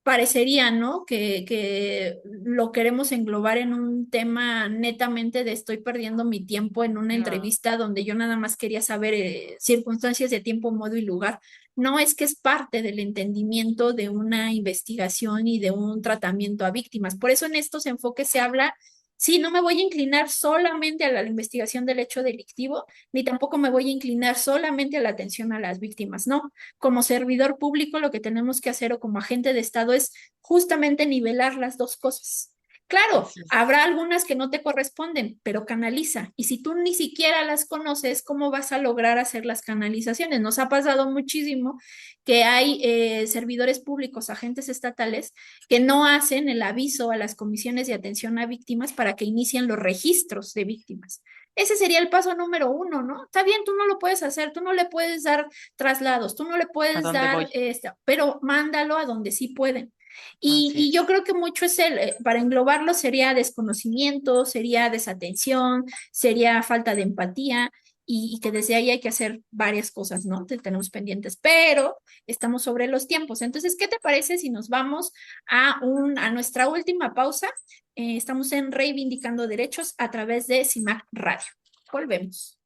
B: parecería, ¿no? Que lo queremos englobar en un tema netamente de estoy perdiendo mi tiempo en una
C: No.
B: entrevista donde yo nada más quería saber circunstancias de tiempo, modo y lugar. No, es que es parte del entendimiento de una investigación y de un tratamiento a víctimas. Por eso en estos enfoques se habla, sí, no me voy a inclinar solamente a la investigación del hecho delictivo, ni tampoco me voy a inclinar solamente a la atención a las víctimas, no. Como servidor público lo que tenemos que hacer o como agente de Estado es justamente nivelar las dos cosas. Claro,
C: Así es.
B: habrá algunas que no te corresponden, pero canaliza. Y si tú ni siquiera las conoces, ¿cómo vas a lograr hacer las canalizaciones? Nos ha pasado muchísimo que hay servidores públicos, agentes estatales, que no hacen el aviso a las comisiones de atención a víctimas para que inicien los registros de víctimas. Ese sería el paso número uno, ¿no? Está bien, tú no lo puedes hacer, tú no le puedes dar traslados, tú no le
C: ¿A
B: puedes
C: dónde voy?
B: dar, pero mándalo a donde sí pueden.
C: Así
B: Y yo
C: es.
B: creo que mucho es para englobarlo sería desconocimiento, sería desatención, sería falta de empatía y que desde ahí hay que hacer varias cosas, ¿no? Tenemos pendientes, pero estamos sobre los tiempos. Entonces, ¿qué te parece si nos vamos a nuestra última pausa? Estamos en Reivindicando Derechos a través de CIMAC Radio. Volvemos.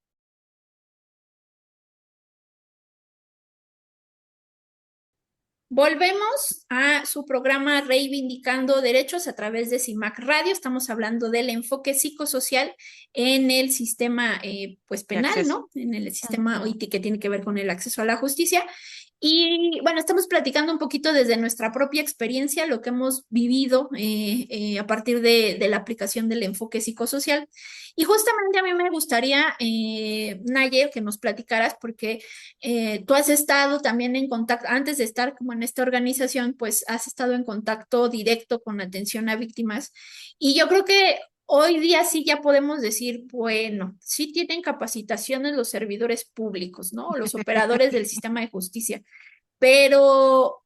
B: Volvemos a su programa Reivindicando Derechos a través de CIMAC Radio. Estamos hablando del enfoque psicosocial en el sistema pues
C: De
B: penal,
C: acceso.
B: ¿no? En el sistema
C: Ujú.
B: que tiene que ver con el acceso a la justicia. Y bueno, estamos platicando un poquito desde nuestra propia experiencia, lo que hemos vivido a partir de la aplicación del enfoque psicosocial. Y justamente a mí me gustaría, Nayer, que nos platicaras, porque tú has estado también en contacto, antes de estar como en esta organización, pues has estado en contacto directo con atención a víctimas. Y yo creo que hoy día sí ya podemos decir, bueno, sí tienen capacitaciones los servidores públicos, ¿no? Los operadores del sistema de justicia, pero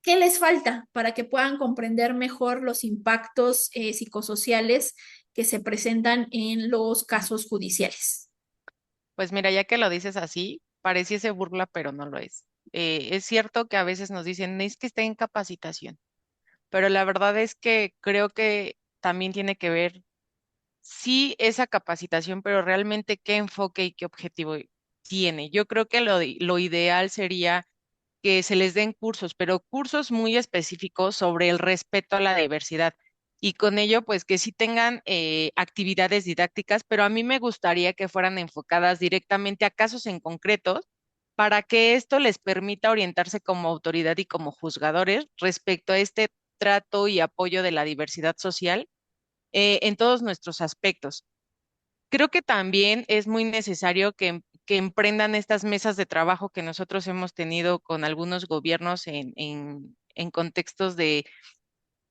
B: ¿qué les falta para que puedan comprender mejor los impactos psicosociales que se presentan en los casos judiciales?
C: Pues mira, ya que lo dices así, pareciese burla, pero no lo es. Es cierto que a veces nos dicen, es que está en capacitación, pero la verdad es que creo que también tiene que ver, sí, esa capacitación, pero realmente qué enfoque y qué objetivo tiene. Yo creo que lo ideal sería que se les den cursos, pero cursos muy específicos sobre el respeto a la diversidad. Y con ello, pues que sí tengan actividades didácticas, pero a mí me gustaría que fueran enfocadas directamente a casos en concretos para que esto les permita orientarse como autoridad y como juzgadores respecto a este trato y apoyo de la diversidad social en todos nuestros aspectos. Creo que también es muy necesario que emprendan estas mesas de trabajo que nosotros hemos tenido con algunos gobiernos en contextos de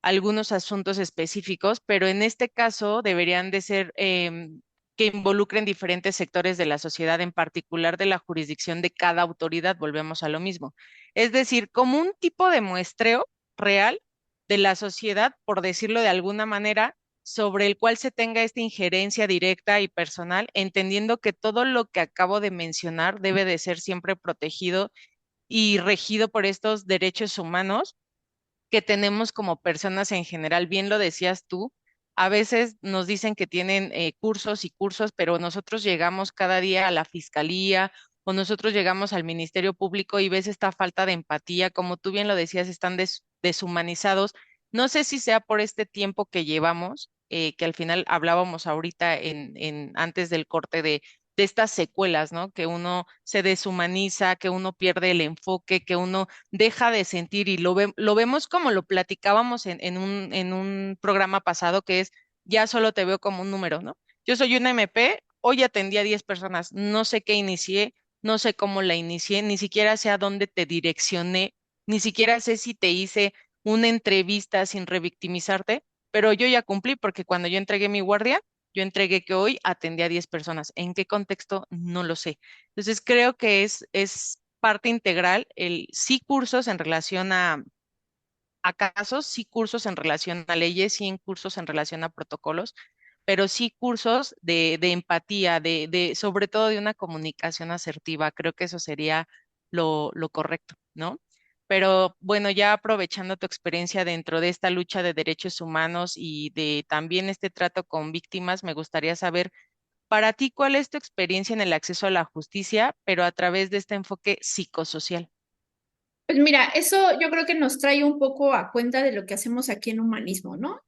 C: algunos asuntos específicos, pero en este caso deberían de ser que involucren diferentes sectores de la sociedad, en particular de la jurisdicción de cada autoridad, volvemos a lo mismo. Es decir, como un tipo de muestreo real de la sociedad, por decirlo de alguna manera, sobre el cual se tenga esta injerencia directa y personal, entendiendo que todo lo que acabo de mencionar debe de ser siempre protegido y regido por estos derechos humanos que tenemos como personas en general. Bien lo decías tú, a veces nos dicen que tienen cursos y cursos, pero nosotros llegamos cada día a la fiscalía o nosotros llegamos al Ministerio Público y ves esta falta de empatía, como tú bien lo decías, están deshumanizados. No sé si sea por este tiempo que llevamos, que al final hablábamos ahorita antes del corte de estas secuelas, ¿no? Que uno se deshumaniza, que uno pierde el enfoque, que uno deja de sentir y lo vemos como lo platicábamos en un programa pasado, que es ya solo te veo como un número, ¿no? Yo soy una MP, hoy atendí a 10 personas, no sé qué inicié, no sé cómo la inicié, ni siquiera sé a dónde te direccioné, ni siquiera sé si te hice una entrevista sin revictimizarte, pero yo ya cumplí porque cuando yo entregué mi guardia, yo entregué que hoy atendí a 10 personas. ¿En qué contexto? No lo sé. Entonces creo que es parte integral el sí cursos en relación a casos, sí cursos en relación a leyes, sí cursos en relación a protocolos, pero sí cursos de empatía, sobre todo de una comunicación asertiva. Creo que eso sería lo correcto, ¿no? Pero bueno, ya aprovechando tu experiencia dentro de esta lucha de derechos humanos y de también este trato con víctimas, me gustaría saber para ti cuál es tu experiencia en el acceso a la justicia, pero a través de este enfoque psicosocial.
B: Pues mira, eso yo creo que nos trae un poco a cuenta de lo que hacemos aquí en Humanismo, ¿no?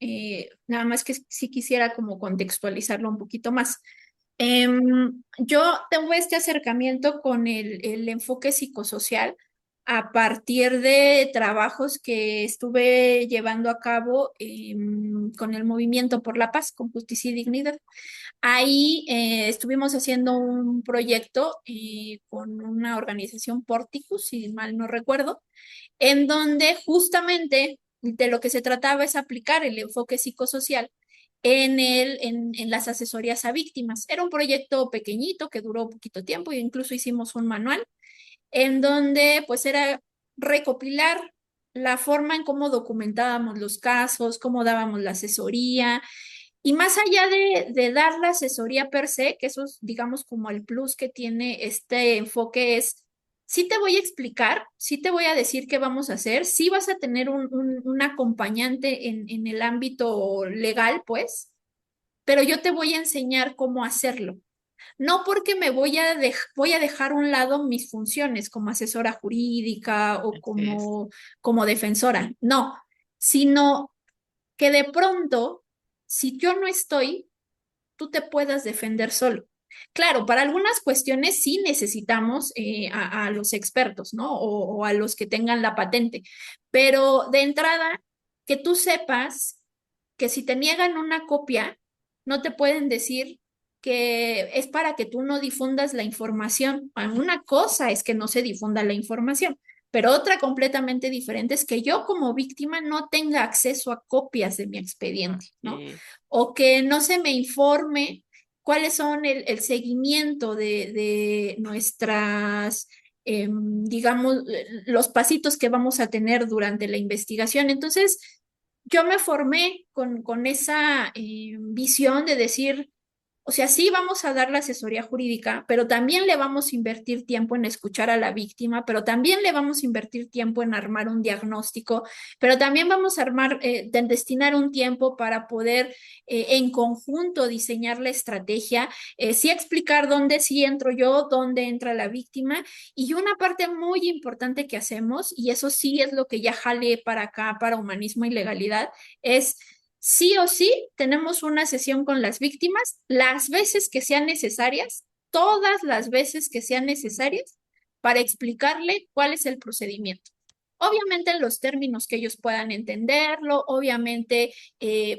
B: Nada más que sí quisiera como contextualizarlo un poquito más. Yo tengo este acercamiento con el enfoque psicosocial a partir de trabajos que estuve llevando a cabo con el Movimiento por la Paz, con Justicia y Dignidad. Ahí estuvimos haciendo un proyecto con una organización Porticus, si mal no recuerdo, en donde justamente de lo que se trataba es aplicar el enfoque psicosocial en las asesorías a víctimas. Era un proyecto pequeñito que duró poquito tiempo e incluso hicimos un manual en donde pues era recopilar la forma en cómo documentábamos los casos, cómo dábamos la asesoría, y más allá de dar la asesoría per se, que eso es, digamos, como el plus que tiene este enfoque es, sí te voy a explicar, sí te voy a decir qué vamos a hacer, sí vas a tener un acompañante en el ámbito legal, pues, pero yo te voy a enseñar cómo hacerlo. No porque voy a dejar a un lado mis funciones como asesora jurídica o
C: Así es.
B: como defensora, no, sino que de pronto, si yo no estoy, tú te puedas defender solo. Claro, para algunas cuestiones sí necesitamos a los expertos, ¿no? O a los que tengan la patente, pero de entrada, que tú sepas que si te niegan una copia, no te pueden decir que es para que tú no difundas la información. Una cosa es que no se difunda la información, pero otra completamente diferente es que yo como víctima no tenga acceso a copias de mi expediente, ¿no?
C: Así es.
B: O que no se me informe cuáles son el seguimiento de nuestras, digamos, los pasitos que vamos a tener durante la investigación. Entonces, yo me formé con esa visión de decir, o sea, sí vamos a dar la asesoría jurídica, pero también le vamos a invertir tiempo en escuchar a la víctima, pero también le vamos a invertir tiempo en armar un diagnóstico, pero también vamos a destinar un tiempo para poder en conjunto diseñar la estrategia, sí explicar dónde sí entro yo, dónde entra la víctima. Y una parte muy importante que hacemos, y eso sí es lo que ya jale para acá, para humanismo y legalidad, es sí o sí tenemos una sesión con las víctimas las veces que sean necesarias, todas las veces que sean necesarias, para explicarle cuál es el procedimiento. Obviamente en los términos que ellos puedan entenderlo, obviamente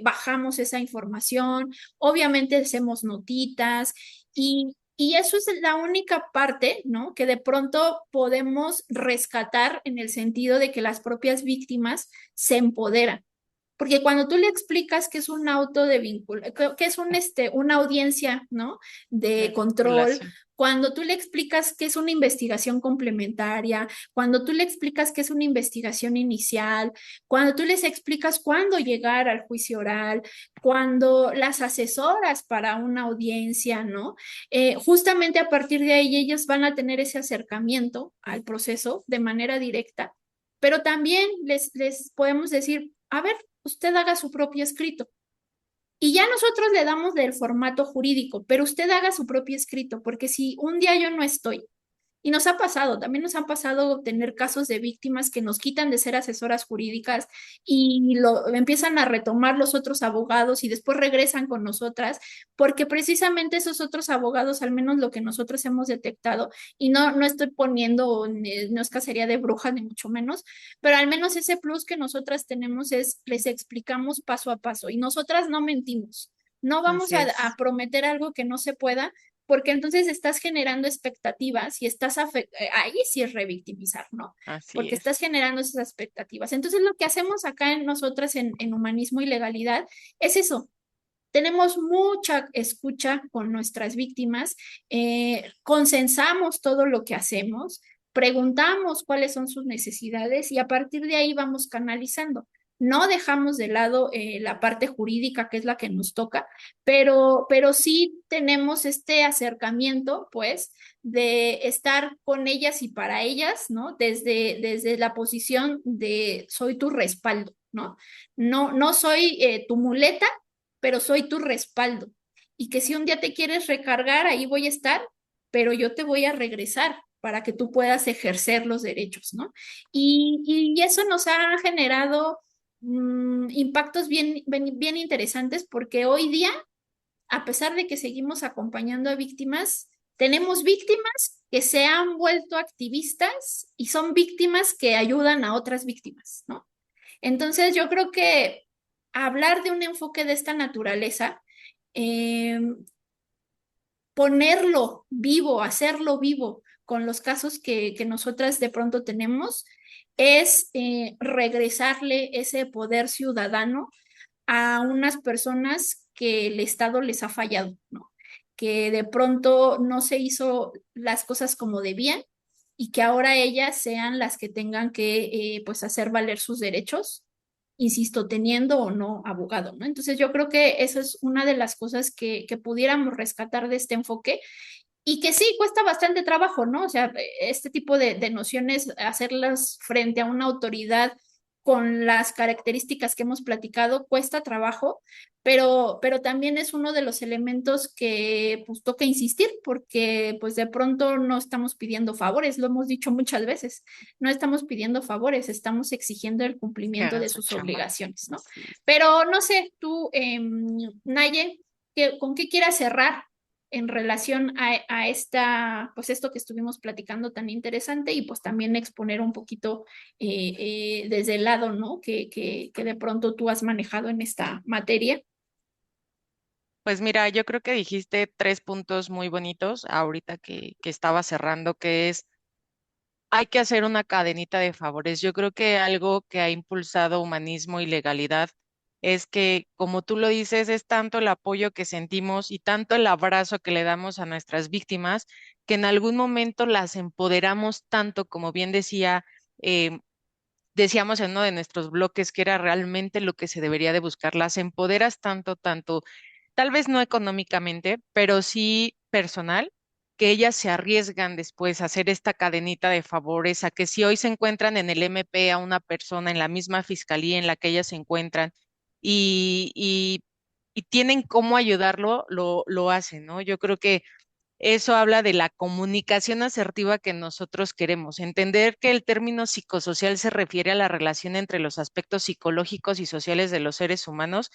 B: bajamos esa información, obviamente hacemos notitas y eso es la única parte, ¿no? Que de pronto podemos rescatar en el sentido de que las propias víctimas se empoderan. Porque cuando tú le explicas que es un auto de vínculo, que es una audiencia, ¿no?
C: De
B: De control,
C: vinculación.
B: cuando tú le explicas que es una investigación complementaria, cuando tú le explicas que es una investigación inicial, cuando tú les explicas cuándo llegar al juicio oral, cuando las asesoras para una audiencia, ¿no? Justamente a partir de ahí ellos van a tener ese acercamiento al proceso de manera directa, pero también les podemos decir, a ver, usted haga su propio escrito. Y ya nosotros le damos del formato jurídico, pero usted haga su propio escrito, porque si un día yo no estoy, y nos ha pasado, también nos han pasado tener casos de víctimas que nos quitan de ser asesoras jurídicas y lo empiezan a retomar los otros abogados y después regresan con nosotras, porque precisamente esos otros abogados, al menos lo que nosotros hemos detectado, y no estoy poniendo, no es cacería de brujas ni mucho menos, pero al menos ese plus que nosotras tenemos es, les explicamos paso a paso y nosotras no mentimos. No vamos
C: Así
B: a
C: es.
B: prometer algo que no se pueda, porque entonces estás generando expectativas y ahí sí es revictimizar, ¿no?
C: Así
B: Porque
C: es.
B: estás generando esas expectativas. Entonces lo que hacemos acá en nosotras en humanismo y legalidad es eso. Tenemos mucha escucha con nuestras víctimas, consensamos todo lo que hacemos, preguntamos cuáles son sus necesidades y a partir de ahí vamos canalizando. No dejamos de lado la parte jurídica, que es la que nos toca, pero sí tenemos este acercamiento, pues, de estar con ellas y para ellas, ¿no? Desde la posición de soy tu respaldo, ¿no? No soy tu muleta, pero soy tu respaldo. Y que si un día te quieres recargar, ahí voy a estar, pero yo te voy a regresar para que tú puedas ejercer los derechos, ¿no? Y eso nos ha generado impactos bien interesantes porque hoy día, a pesar de que seguimos acompañando a víctimas, tenemos víctimas que se han vuelto activistas y son víctimas que ayudan a otras víctimas, ¿no? Entonces yo creo que hablar de un enfoque de esta naturaleza, ponerlo vivo, hacerlo vivo con los casos que nosotras de pronto tenemos, es regresarle ese poder ciudadano a unas personas que el Estado les ha fallado, ¿no? Que de pronto no se hizo las cosas como debían y que ahora ellas sean las que tengan que pues hacer valer sus derechos, insisto, teniendo o no abogado, ¿no? Entonces yo creo que eso es una de las cosas que pudiéramos rescatar de este enfoque y que sí, cuesta bastante trabajo, ¿no? O sea, este tipo de nociones, hacerlas frente a una autoridad con las características que hemos platicado, cuesta trabajo, pero también es uno de los elementos que pues toca insistir, porque pues de pronto no estamos pidiendo favores, lo hemos dicho muchas veces, no estamos pidiendo favores, estamos exigiendo el cumplimiento de sus obligaciones, ¿no? Pero no sé, tú, Naye, ¿con qué quieras cerrar en relación a esta, pues esto que estuvimos platicando tan interesante y pues también exponer un poquito desde el lado, ¿no? Que de pronto tú has manejado en esta materia?
C: Pues mira, yo creo que dijiste 3 puntos muy bonitos ahorita que estaba cerrando, que es, hay que hacer una cadenita de favores. Yo creo que algo que ha impulsado humanismo y legalidad es que, como tú lo dices, es tanto el apoyo que sentimos y tanto el abrazo que le damos a nuestras víctimas, que en algún momento las empoderamos tanto, como bien decíamos en uno de nuestros bloques, que era realmente lo que se debería de buscar. Las empoderas tanto, tanto, tal vez no económicamente, pero sí personal, que ellas se arriesgan después a hacer esta cadenita de favores, a que si hoy se encuentran en el MP a una persona en la misma fiscalía en la que ellas se encuentran y, y, y tienen cómo ayudarlo, lo hacen, ¿no? Yo creo que eso habla de la comunicación asertiva que nosotros queremos, entender que el término psicosocial se refiere a la relación entre los aspectos psicológicos y sociales de los seres humanos.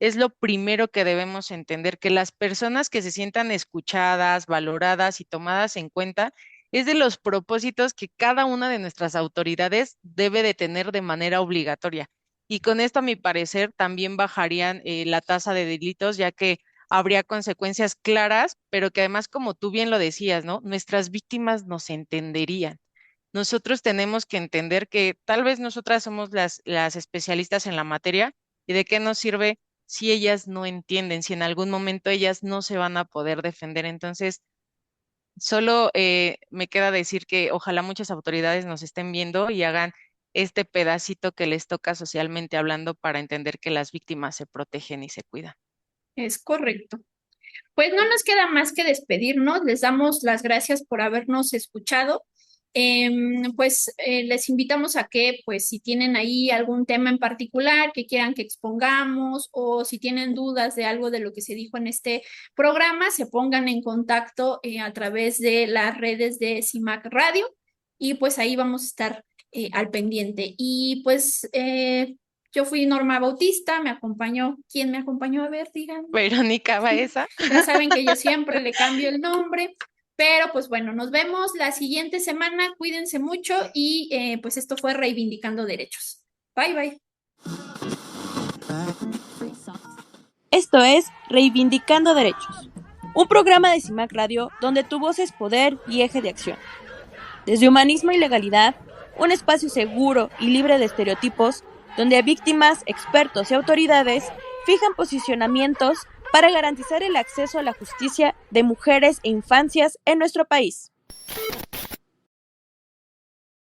C: Es lo primero que debemos entender, que las personas que se sientan escuchadas, valoradas y tomadas en cuenta es de los propósitos que cada una de nuestras autoridades debe de tener de manera obligatoria. Y con esto, a mi parecer, también bajarían la tasa de delitos, ya que habría consecuencias claras, pero que además, como tú bien lo decías, ¿no? Nuestras víctimas nos entenderían. Nosotros tenemos que entender que tal vez nosotras somos las especialistas en la materia y de qué nos sirve si ellas no entienden, si en algún momento ellas no se van a poder defender. Entonces, solo me queda decir que ojalá muchas autoridades nos estén viendo y hagan este pedacito que les toca socialmente hablando para entender que las víctimas se protegen y se cuidan.
B: Es correcto. Pues no nos queda más que despedirnos. Les damos las gracias por habernos escuchado. Les invitamos a que, pues, si tienen ahí algún tema en particular que quieran que expongamos o si tienen dudas de algo de lo que se dijo en este programa, se pongan en contacto a través de las redes de CIMAC Radio y pues ahí vamos a estar al pendiente. Y pues yo fui Norma Bautista, me acompañó. ¿Quién me acompañó? A ver, digan.
C: Verónica Baeza.
B: Ya saben que yo siempre le cambio el nombre, pero pues bueno, nos vemos la siguiente semana. Cuídense mucho y pues esto fue Reivindicando Derechos. Bye, bye.
A: Esto es Reivindicando Derechos, un programa de CIMAC Radio donde tu voz es poder y eje de acción. Desde humanismo y legalidad, un espacio seguro y libre de estereotipos, donde víctimas, expertos y autoridades fijan posicionamientos para garantizar el acceso a la justicia de mujeres e infancias en nuestro país.